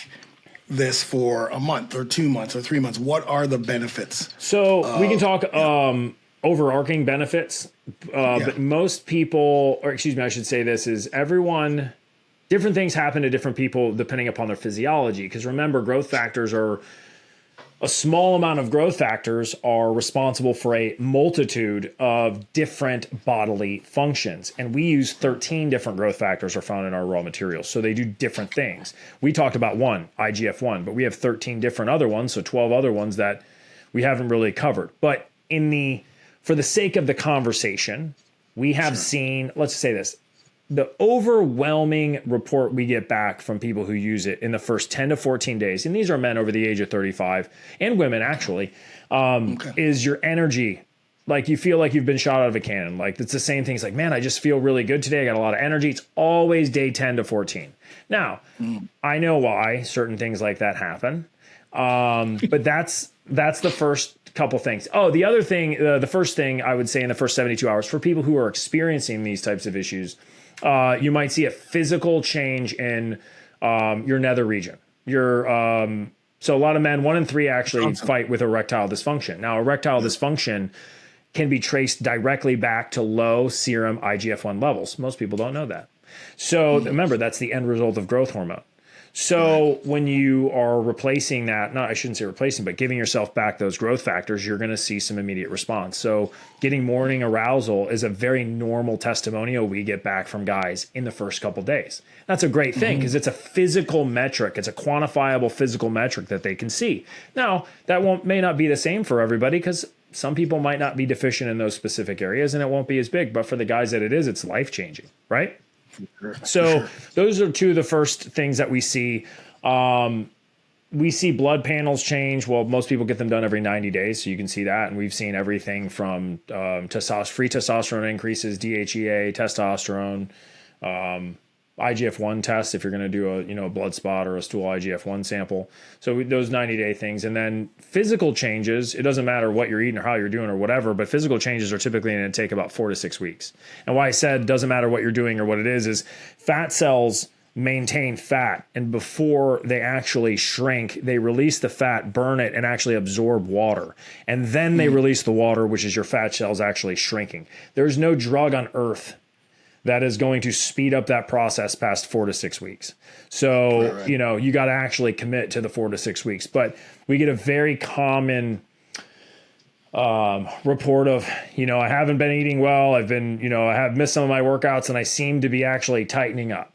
this for a month or 2 months or 3 months? What are the benefits? So we can talk overarching benefits, but most people, or excuse me, I should say this is everyone. Different things happen to different people depending upon their physiology. Because remember, a small amount of growth factors are responsible for a multitude of different bodily functions. And we use 13 different growth factors are found in our raw materials. So they do different things. We talked about one, IGF-1, but we have 13 different other ones. So 12 other ones that we haven't really covered. But for the sake of the conversation, we have seen, let's say this, the overwhelming report we get back from people who use it in the first 10 to 14 days, and these are men over the age of 35 and women actually, is your energy. Like you feel like you've been shot out of a cannon. Like it's the same thing. It's like, man, I just feel really good today. I got a lot of energy. It's always day 10 to 14. Now, I know why certain things like that happen. But that's the first couple things. Oh, the other thing, the first thing I would say in the first 72 hours for people who are experiencing these types of issues, you might see a physical change in your nether region. So a lot of men, 1 in 3 actually fight with erectile dysfunction. Now, erectile dysfunction can be traced directly back to low serum IGF-1 levels. Most people don't know that. So remember, that's the end result of growth hormone. So when you are replacing that, I shouldn't say replacing, but giving yourself back those growth factors, you're going to see some immediate response. So getting morning arousal is a very normal testimonial we get back from guys in the first couple days. That's a great thing because it's a physical metric. It's a quantifiable physical metric that they can see. Now, that may not be the same for everybody because some people might not be deficient in those specific areas and it won't be as big. But for the guys that it is, it's life-changing, right? Those are two of the first things that we see. We see blood panels change. Well, most people get them done every 90 days. So you can see that. And we've seen everything from free testosterone increases, DHEA, testosterone, IGF-1 test if you're going to do a blood spot or a stool IGF-1 sample. So those 90-day things. And then physical changes, it doesn't matter what you're eating or how you're doing or whatever, but physical changes are typically going to take about 4 to 6 weeks. And why I said doesn't matter what you're doing or what it is fat cells maintain fat, and before they actually shrink, they release the fat, burn it, and actually absorb water. And then they release the water, which is your fat cells actually shrinking. There's no drug on earth that is going to speed up that process past 4 to 6 weeks. So, right. You got to actually commit to the 4 to 6 weeks. But we get a very common report of, I haven't been eating well. I've been, I have missed some of my workouts and I seem to be actually tightening up.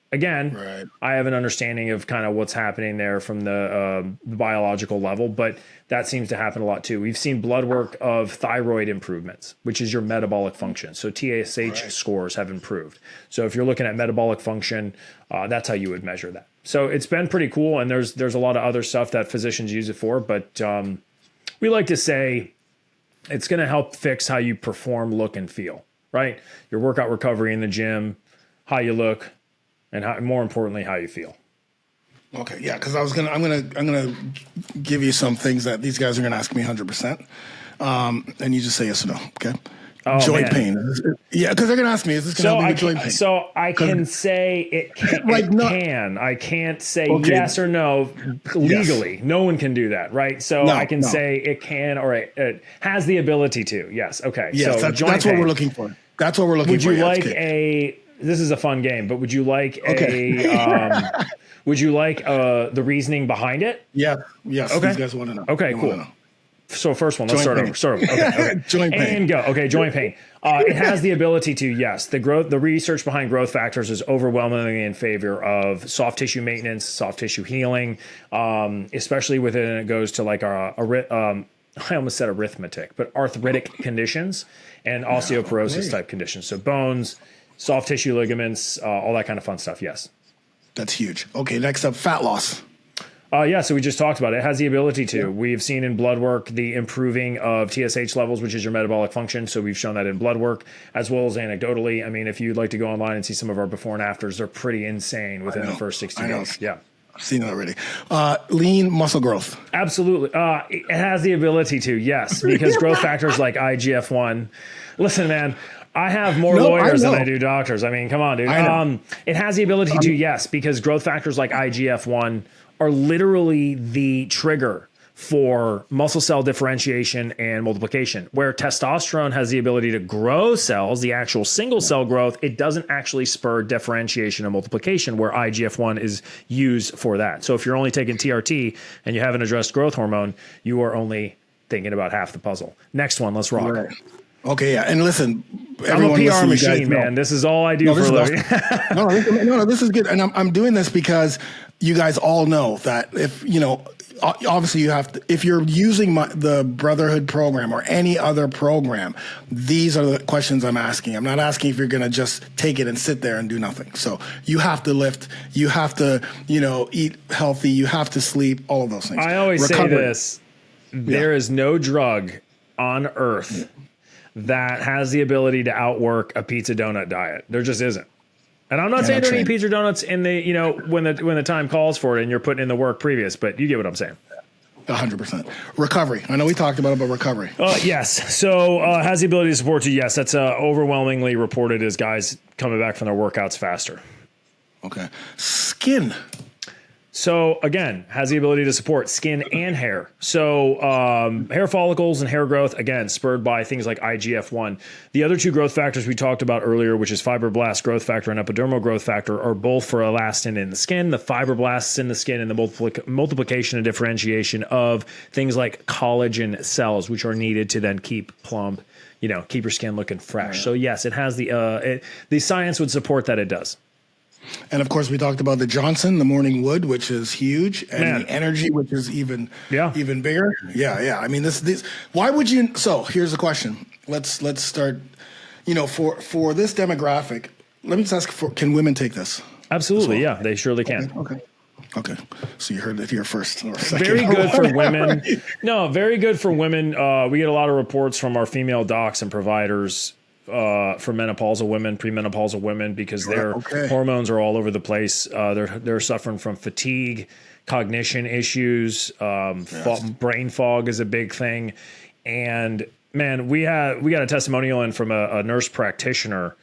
Again, right. I have an understanding of kind of what's happening there from the biological level, but that seems to happen a lot too. We've seen blood work of thyroid improvements, which is your metabolic function. So TSH scores have improved. So if you're looking at metabolic function, that's how you would measure that. So it's been pretty cool. And there's a lot of other stuff that physicians use it for, but we like to say it's going to help fix how you perform, look, and feel, right? Your workout recovery in the gym, how you look, and more importantly, how you feel. Okay, yeah, because I'm gonna give you some things that these guys are gonna ask me 100%, and you just say yes or no. Okay. Oh, joint pain. Yeah, because they're gonna ask me, is this gonna help me with joint pain? So I can say it can. Like I can't say yes or no legally. Yes. No one can do that, right? So I can say it can or it has the ability to. Yes. Okay. Yes, so that's what we're looking for. That's what we're looking for. Would you like this is a fun game, but would you like the reasoning behind it? Yeah. Yes. Okay. These guys want to know. Okay, cool. So first one, let's start over. Okay. Joint pain. And go. Okay, joint pain. It has the ability to, yes. The research behind growth factors is overwhelmingly in favor of soft tissue maintenance, soft tissue healing, especially within it goes to like I almost said arithmetic, but arthritic conditions and osteoporosis type conditions. So bones, soft tissue ligaments, all that kind of fun stuff. Yes. That's huge. Okay. Next up, fat loss. So we just talked about it. It has the ability to. Yeah. We've seen in blood work the improving of TSH levels, which is your metabolic function. So we've shown that in blood work as well as anecdotally. I mean, if you'd like to go online and see some of our before and afters, they're pretty insane within the first 60 days. Yeah. I've seen it already. Lean muscle growth. Absolutely. It has the ability to, yes, because growth factors like IGF-1. Listen, man. I have more lawyers than I do doctors. I mean, come on, dude. It has the ability to, yes, because growth factors like IGF-1 are literally the trigger for muscle cell differentiation and multiplication. Where testosterone has the ability to grow cells, the actual single cell growth, it doesn't actually spur differentiation and multiplication, where IGF-1 is used for that. So if you're only taking TRT and you haven't addressed growth hormone, you are only thinking about half the puzzle. Next one, let's rock. Right. Okay, yeah, and listen, I'm a PR machine, man. This is all I do for a living. No, this is good, and I'm doing this because you guys all know that if obviously you have to, if you're using the Brotherhood program or any other program, these are the questions I'm asking. I'm not asking if you're going to just take it and sit there and do nothing. So you have to lift, you have to eat healthy, you have to sleep, all of those things. I always say this: there is no drug on earth that has the ability to outwork a pizza donut diet. There just isn't. And I'm not saying don't eat pizza donuts in the, when the time calls for it and you're putting in the work previous, but you get what I'm saying. 100%. Recovery. I know we talked about recovery. Yes. So has the ability to support you. Yes. That's overwhelmingly reported as guys coming back from their workouts faster. Okay. Skin. So again, has the ability to support skin and hair. So hair follicles and hair growth, again, spurred by things like IGF-1. The other two growth factors we talked about earlier, which is fibroblast growth factor and epidermal growth factor, are both for elastin in the skin. The fibroblasts in the skin and the multiplication and differentiation of things like collagen cells, which are needed to then keep plump, keep your skin looking fresh. So yes, it has the science would support that it does. And of course, we talked about the Johnson, the morning wood, which is huge, and the energy, which is even bigger. Yeah. I mean, this. Why would you? So here's the question. Let's start. For this demographic, let me just ask: can women take this? Absolutely, yeah, they surely can. Okay. So you heard it here first. Or second. Very good for women. No, very good for women. We get a lot of reports from our female docs and providers for menopausal women, premenopausal women, because their hormones are all over the place. They're suffering from fatigue, cognition issues, brain fog is a big thing. And man, we got a testimonial in from a nurse practitioner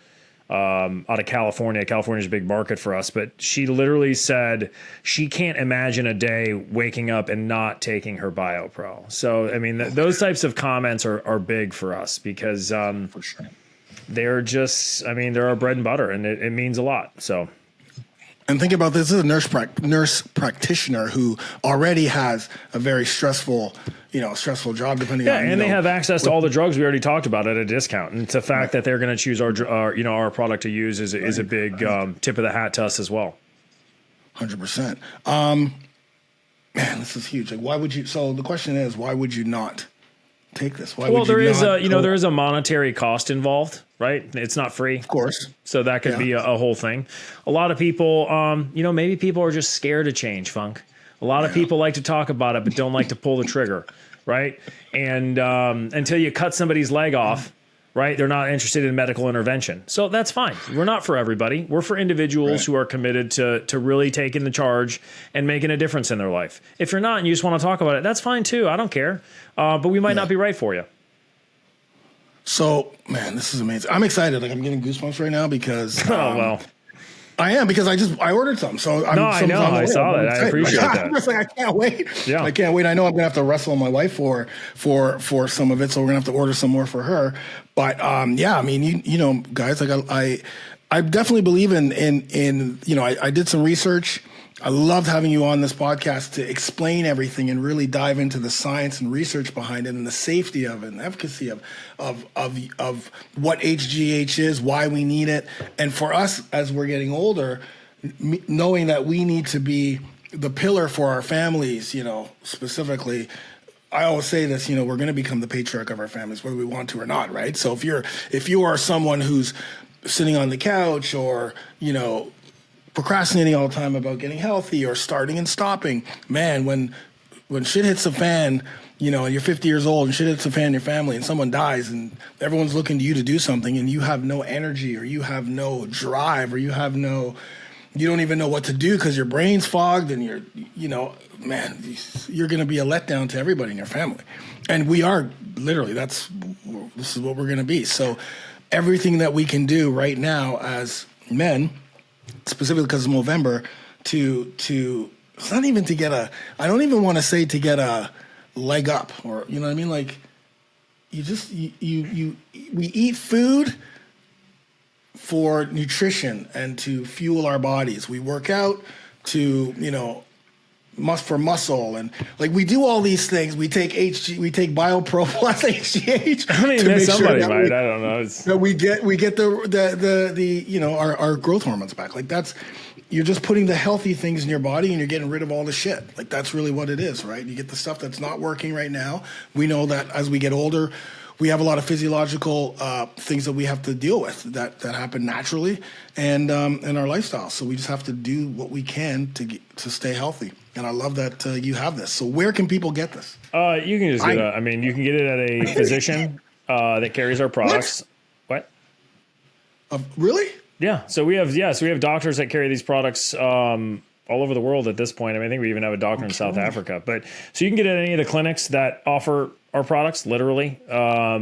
out of California. California's a big market for us, but she literally said she can't imagine a day waking up and not taking her BioPro. So, I mean, those types of comments are big for us because for sure. They're just, I mean, they're our bread and butter, and it means a lot. So. And think about this: this is a nurse practitioner who already has a very stressful job. Depending on and they have access to all the drugs we already talked about at a discount. And it's the fact that they're going to choose our product to use is a big tip of the hat to us as well. 100%. Man, this is huge. Like, why would you? So the question is, why would you not take this? Why would you not there is a monetary cost involved, right? It's not free, of course. So that could be a whole thing. A lot of people, maybe people are just scared to change, Funk. A lot of people like to talk about it, but don't like to pull the trigger, right? And until you cut somebody's leg off, right, they're not interested in medical intervention. So that's fine. We're not for everybody. We're for individuals who are committed to really taking the charge and making a difference in their life. If you're not and you just want to talk about it, that's fine too. I don't care. But we might not be right for you. So, man, this is amazing. I'm excited. Like, I'm getting goosebumps right now because I am, because I ordered some. So I know. I saw that. I appreciate that. I can't wait. Yeah. I can't wait. I know I'm gonna have to wrestle my wife for some of it, so we're gonna have to order some more for her. But I mean, guys, like I definitely believe in I did some research. I loved having you on this podcast to explain everything and really dive into the science and research behind it and the safety of it and the efficacy of what HGH is, why we need it. And for us, as we're getting older, knowing that we need to be the pillar for our families, specifically, I always say this, we're going to become the patriarch of our families, whether we want to or not, right? So if you are someone who's sitting on the couch or, procrastinating all the time about getting healthy or starting and stopping, man, when shit hits the fan, and you're 50 years old and shit hits the fan in your family and someone dies and everyone's looking to you to do something and you have no energy or you have no drive or you don't even know what to do because your brain's fogged and you're going to be a letdown to everybody in your family. And we are literally, this is what we're going to be. So everything that we can do right now as men, specifically because it's November, to it's not even to get I don't even want to say to get a leg up, or you know what I mean, like we eat food for nutrition and to fuel our bodies. We work out to for muscle, and like we do all these things. We take BioPro plus HGH. I mean, there's somebody might. I don't know. That we get the our growth hormones back. Like you're just putting the healthy things in your body and you're getting rid of all the shit. Like that's really what it is, right? You get the stuff that's not working right now. We know that as we get older, we have a lot of physiological things that we have to deal with that happen naturally and in our lifestyle. So we just have to do what we can to stay healthy. And I love that you have this. So where can people get this? You can just you can get it at a physician that carries our products. What? Really? Yeah. So we have doctors that carry these products all over the world at this point. I mean, I think we even have a doctor in South Africa. But so you can get it at any of the clinics that offer our products, literally. Or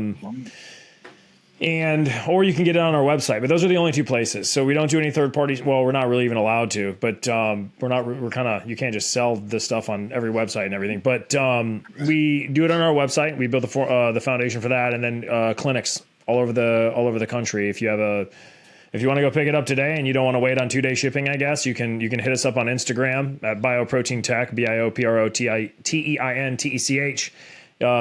you can get it on our website, but those are the only two places. So we don't do any third parties. Well, we're not really even allowed to, but you can't just sell this stuff on every website and everything, but we do it on our website. We build the foundation for that. And then clinics all over the country. If you want to go pick it up today and you don't want to wait on 2-day shipping, I guess you can hit us up on Instagram at BioProtein Tech, BioProtein Tech.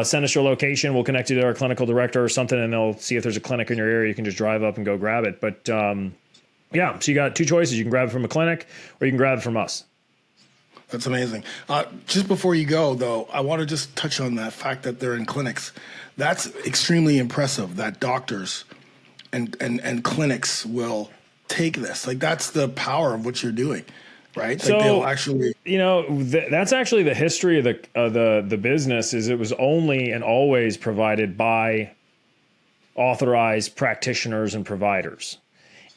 Send us your location. We'll connect you to our clinical director or something, and they'll see if there's a clinic in your area. You can just drive up and go grab it. But so you got two choices. You can grab it from a clinic or you can grab it from us. That's amazing. Just before you go, though, I want to just touch on that fact that they're in clinics. That's extremely impressive that doctors and clinics will take this. Like, that's the power of what you're doing. Right. So like they'll actually, that's actually the history of the business. Is it was only and always provided by authorized practitioners and providers.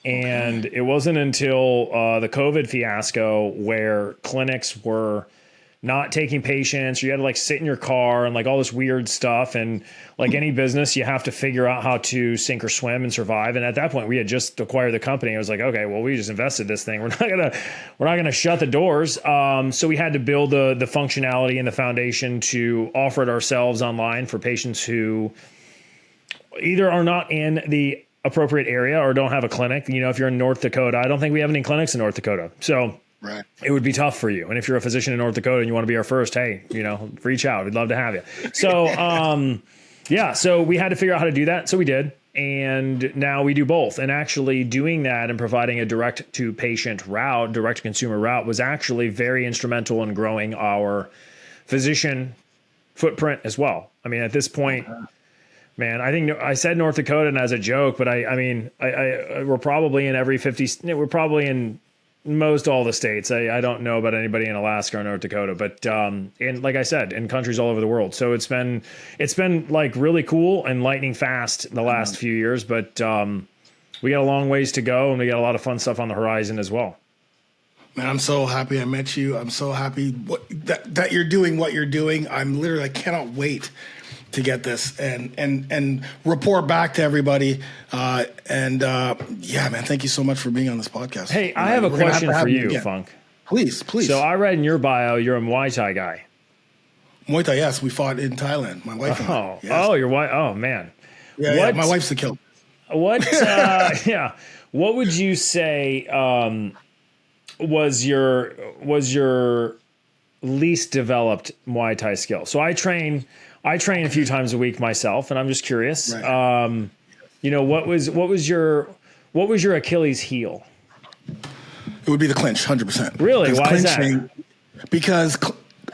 And it wasn't until the COVID fiasco where clinics were not taking patients, or you had to like sit in your car and like all this weird stuff. And like any business, you have to figure out how to sink or swim and survive. And at that point, we had just acquired the company. I was like, okay, well, we just invested this thing. We're not gonna shut the doors. So we had to build the functionality and the foundation to offer it ourselves online for patients who either are not in the appropriate area or don't have a clinic. You know, if you're in North Dakota, I don't think we have any clinics in North Dakota. So right. It would be tough for you. And if you're a physician in North Dakota and you want to be our first, hey, you know, reach out. We'd love to have you. So, so we had to figure out how to do that. So we did. And now we do both. And actually doing that and providing a direct to patient route, direct to consumer route was actually very instrumental in growing our physician footprint as well. I mean, at this point, man, I think I said North Dakota and as a joke, but I mean, we're probably in every 50, we're probably in most all the states. I don't know about anybody in Alaska or North Dakota, but in, like I said, in countries all over the world. So it's been like really cool and lightning fast the last few years, but we got a long ways to go and we got a lot of fun stuff on the horizon as well. Man, I'm so happy I met you. I'm so happy that you're doing what you're doing. I cannot wait to get this and report back to everybody. Yeah, man, thank you so much for being on this podcast. Hey, I have a question for you, Funk. Please. So I read in your bio, you're a Muay Thai guy. Muay Thai, yes. We fought in Thailand. My wife and I. Yes. Oh, your wife. Oh, man. Yeah, my wife's the killer. What, what would you say was your least developed Muay Thai skill? So I train a few times a week myself, and I'm just curious. Right. You know, what was your Achilles heel? It would be the clinch, 100%. Really? Why is that? Because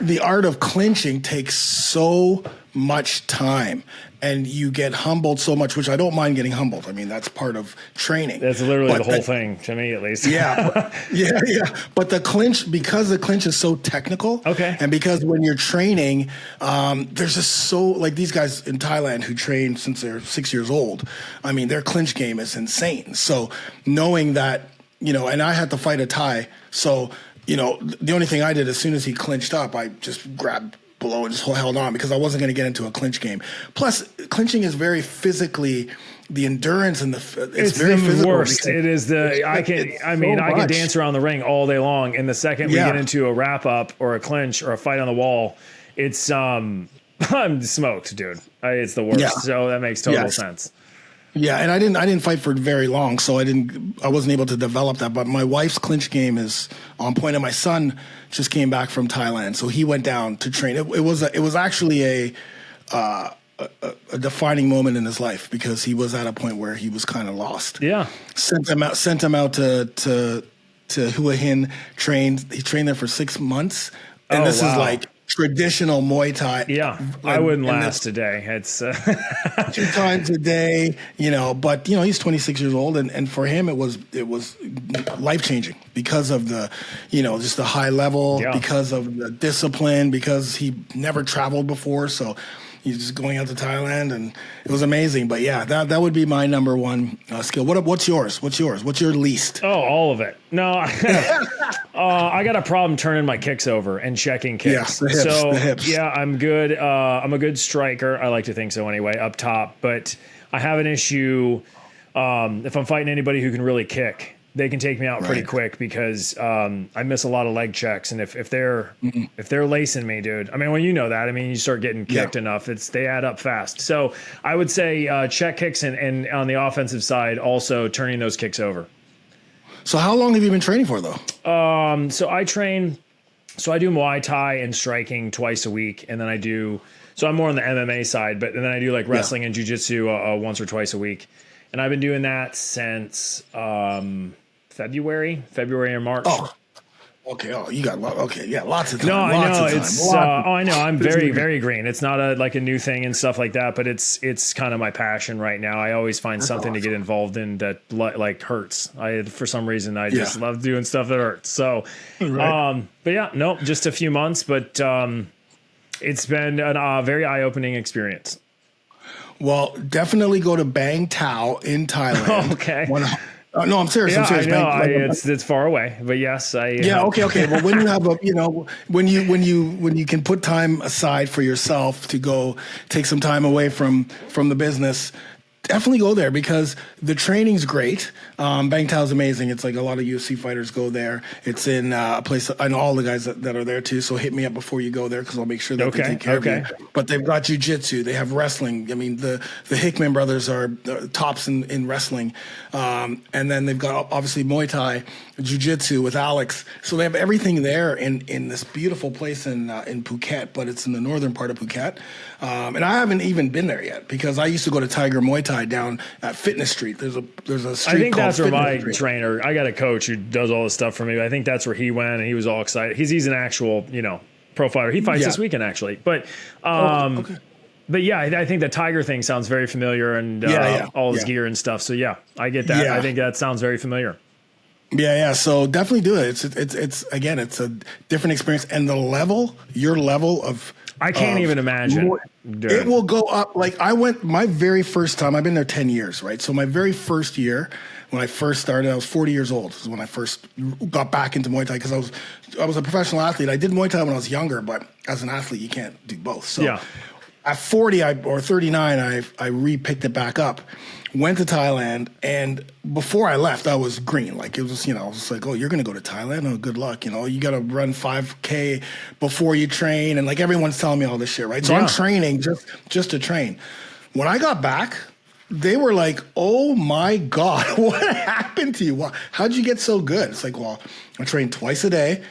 the art of clinching takes so much time, and you get humbled so much, which I don't mind getting humbled. I mean, that's part of training. That's literally the whole thing, to me at least. Yeah. But the clinch, because the clinch is so technical, okay, and because when you're training, there's just so, like these guys in Thailand who train since they're 6 years old, I mean, their clinch game is insane. So knowing that, you know, and I had to fight a Thai, so, you know, the only thing I did as soon as he clinched up, I just grabbed below and just held on because I wasn't going to get into a clinch game. Plus, clinching is very physically, the endurance and it's very the physical. Worst. It is the I can dance around the ring all day long, and the second we get into a wrap up or a clinch or a fight on the wall, it's I'm smoked, dude. It's the worst. Yeah. So that makes total sense. Yeah, and I didn't fight for very long, so I wasn't able to develop that. But my wife's clinch game is on point, and my son just came back from Thailand, so he went down to train. It was actually a defining moment in his life because he was at a point where he was kind of lost. Yeah, sent him out to Hua Hin. He trained there for 6 months, and this is like traditional Muay Thai. Yeah, I wouldn't last a day. It's 2 times a day, you know. But you know, he's 26 years old, and for him, it was life changing because of the, you know, just the high level, because of the discipline, because he never traveled before, so he's just going out to Thailand, and it was amazing. But yeah, that would be my number one skill. What's yours? What's your least? Oh, all of it. No, I got a problem turning my kicks over and checking kicks. Yeah, the hips. Yeah, I'm good. I'm a good striker. I like to think so anyway, up top. But I have an issue if I'm fighting anybody who can really kick. They can take me out pretty quick because I miss a lot of leg checks, and if they're lacing me, dude. I mean, when you know that, I mean, you start getting kicked enough, they add up fast. So I would say check kicks and on the offensive side, also turning those kicks over. So how long have you been training for, though? So I do Muay Thai and striking twice a week, and then so I'm more on the MMA side, but then I do like wrestling and jiu-jitsu once or twice a week. And I've been doing that since February or March. Oh, okay. Oh, you got lots of time. No, I know it's. I know I'm very, very green. It's not a new thing and stuff like that, but it's kind of my passion right now. I always find something to get involved in that like hurts. For some reason I just love doing stuff that hurts. So, but yeah, no, just a few months, but it's been a very eye-opening experience. Well, definitely go to Bang Tao in Thailand. Okay. No, I'm serious. Yeah, I'm serious. I know. It's far away, but yes, I. Yeah. Okay. Well, when you have when you can put time aside for yourself to go take some time away from the business, definitely go there because the training's great. Bang Tao is amazing. It's like a lot of UFC fighters go there. It's in a place. I know all the guys that are there too. So hit me up before you go there because I'll make sure that they take care of you. But they've got jiu-jitsu. They have wrestling. I mean, the Hickman brothers are tops in wrestling. And then they've got obviously Muay Thai, jiu-jitsu with Alex. So they have everything there in this beautiful place in Phuket, but it's in the northern part of Phuket. And I haven't even been there yet because I used to go to Tiger Muay Thai down at Fitness Street. There's a street. I think called that's where my Street. trainer. I got a coach who does all this stuff for me. I think that's where he went, and he was all excited. He's an actual pro fighter. He fights this weekend actually, but okay. But yeah, I think the Tiger thing sounds very familiar, and all his gear and stuff. So yeah, I get that. I think that sounds very familiar. Yeah. So definitely do it. It's again, it's a different experience, and your level of. I can't even imagine. It will go up. Like I went my very first time. I've been there 10 years, right? So my very first year, when I first started, I was 40 years old. This is when I first got back into Muay Thai because I was a professional athlete. I did Muay Thai when I was younger, but as an athlete, you can't do both. So at 40 or 39, I re-picked it back up. Went to Thailand, and before I left, I was green. Like it was just, I was just like, oh, you're going to go to Thailand? Oh, good luck. You got to run 5K before you train. And like everyone's telling me all this shit, right? So I'm training just to train. When I got back, they were like, oh my God, what happened to you? How'd you get so good? It's like, well, I trained twice a day,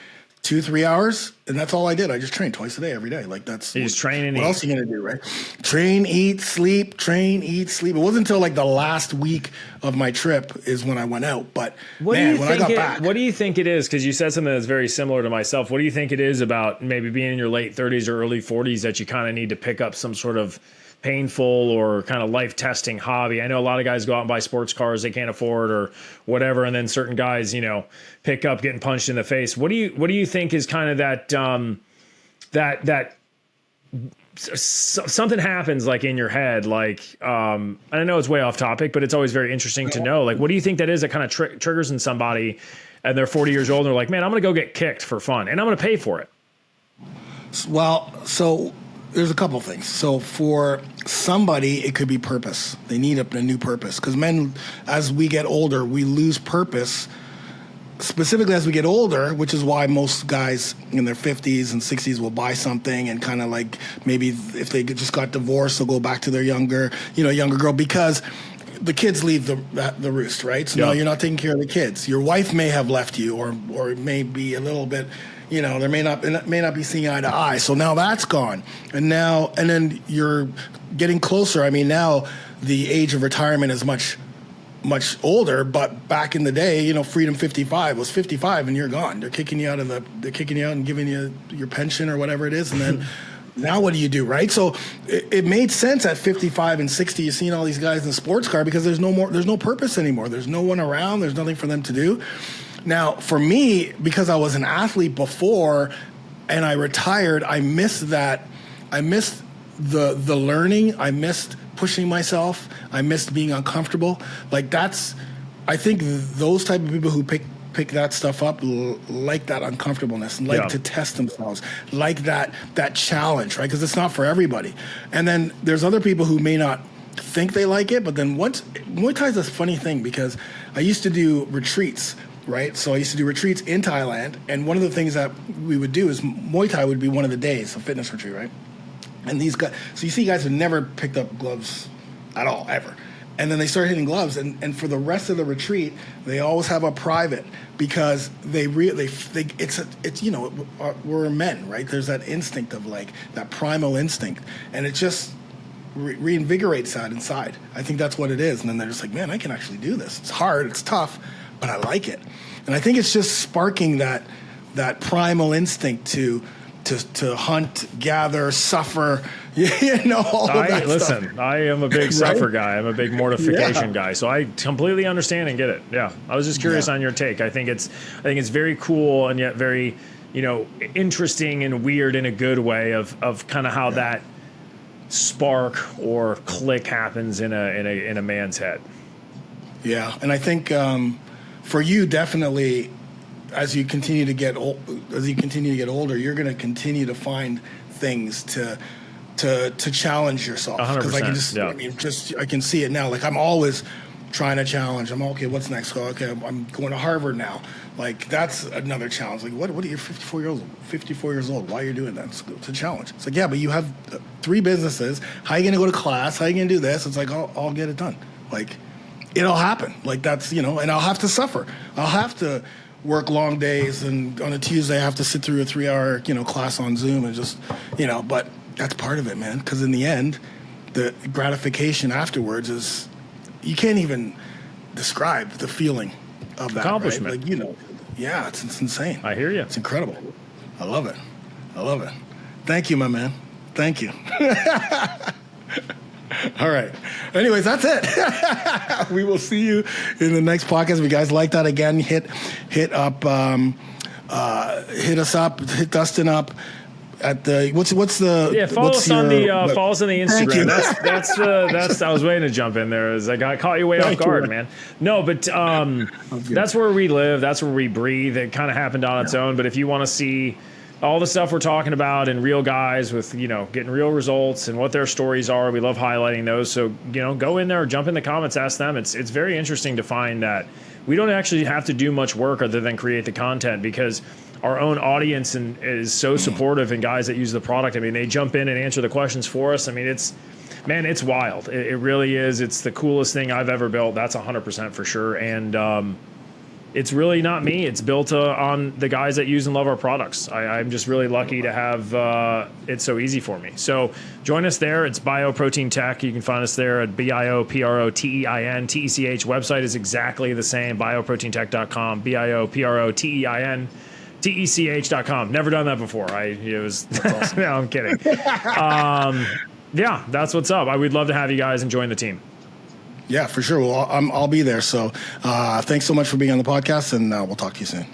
2-3 hours, and that's all I did. I just trained twice a day every day. Like that's you just train and what eat. else are you gonna do, right? Train, eat, sleep, train, eat, sleep. It wasn't until like the last week of my trip is when I went out. But when I got back, what do you think it is? Because you said something that's very similar to myself. What do you think it is about maybe being in your late 30s or early 40s that you kind of need to pick up some sort of painful or kind of life testing hobby? I know a lot of guys go out and buy sports cars they can't afford or whatever, and then certain guys, pick up getting punched in the face. What do you think is kind of that that something happens like in your head, like and I know it's way off topic, but it's always very interesting to know. Like, what do you think that is that kind of triggers in somebody, and they're 40 years old and they're like, man, I'm going to go get kicked for fun and I'm going to pay for it? Well, so there's a couple things. So for somebody, it could be purpose. They need a new purpose because men, as we get older, we lose purpose. Specifically as we get older, which is why most guys in their 50s and 60s will buy something and kind of like maybe if they just got divorced, they'll go back to their younger girl because the kids leave the roost, right? So now you're not taking care of the kids. Your wife may have left you or it may be a little bit, there may not be seeing eye to eye. So now that's gone. And then you're getting closer. I mean, now the age of retirement is much older, but back in the day, Freedom 55 was 55 and you're gone. They're kicking you out and giving you your pension or whatever it is. And then now what do you do, right? So it made sense at 55 and 60, you're seeing all these guys in the sports car because there's no purpose anymore. There's no one around. There's nothing for them to do. Now, for me, because I was an athlete before and I retired, I missed that. I missed the learning. I missed pushing myself. I missed being uncomfortable. Like I think those type of people who pick that stuff up like that uncomfortableness, like to test themselves, like that challenge, right? Because it's not for everybody. And then there's other people who may not think they like it, but then Muay Thai is a funny thing because I used to do retreats. Right, so I used to do retreats in Thailand, and one of the things that we would do is Muay Thai would be one of the days, a fitness retreat, right? And these guys, so you see guys who never picked up gloves at all, ever. And then they start hitting gloves, and for the rest of the retreat, they always have a private because we're men, right? There's that instinct of like that primal instinct, and it just reinvigorates that inside. I think that's what it is. And then they're just like, man, I can actually do this. It's hard, it's tough, but I like it. And I think it's just sparking that primal instinct to hunt, gather, suffer, all of that listen, stuff. I am a big suffer guy. I'm a big mortification guy. So I completely understand and get it. Yeah. I was just curious on your take. I think it's very cool and yet very, interesting and weird in a good way of kind of how that spark or click happens in a man's head. Yeah, and I think for you, definitely, as you continue to get older, you're going to continue to find things to challenge yourself. Because I can I can see it now. Like I'm always trying to challenge. I'm okay. What's next? Okay, I'm going to Harvard now. Like that's another challenge. Like what are you 54 years old? Why are you doing that? It's a challenge. It's like, yeah, but you have 3 businesses. How are you going to go to class? How are you going to do this? It's like, I'll get it done. Like it'll happen. Like that's, and I'll have to suffer. I'll have to work long days, and on a Tuesday I have to sit through a 3-hour, class on Zoom and just, but that's part of it, man. Because in the end, the gratification afterwards is, you can't even describe the feeling of that accomplishment. Right? Like, yeah, it's insane. I hear you. It's incredible. I love it. Thank you, my man. Thank you. All right. Anyways, that's it. We will see you in the next podcast. If you guys like that, again, hit us up, hit Dustin up at the follow us on the Instagram. That's I was waiting to jump in there. I caught you way off guard, man. No, but that's where we live. That's where we breathe. It kind of happened on its own. But if you want to see all the stuff we're talking about and real guys with, getting real results and what their stories are, we love highlighting those. So, go in there, jump in the comments, ask them. It's very interesting to find that we don't actually have to do much work other than create the content, because our own audience is so supportive, and guys that use the product, I mean, they jump in and answer the questions for us. I mean, it's wild. It really is. It's the coolest thing I've ever built. That's 100% for sure. And, it's really not me. It's built on the guys that use and love our products. I'm just really lucky to have it so easy for me. So join us there. It's BioProtein Tech. You can find us there at BioProtein Tech. Website is exactly the same, bioproteintech.com, BioProtein Tech.com. Never done that before. Awesome. No, I'm kidding. Yeah, that's what's up. We'd love to have you guys and join the team. Yeah, for sure. Well, I'll be there. So thanks so much for being on the podcast, and we'll talk to you soon.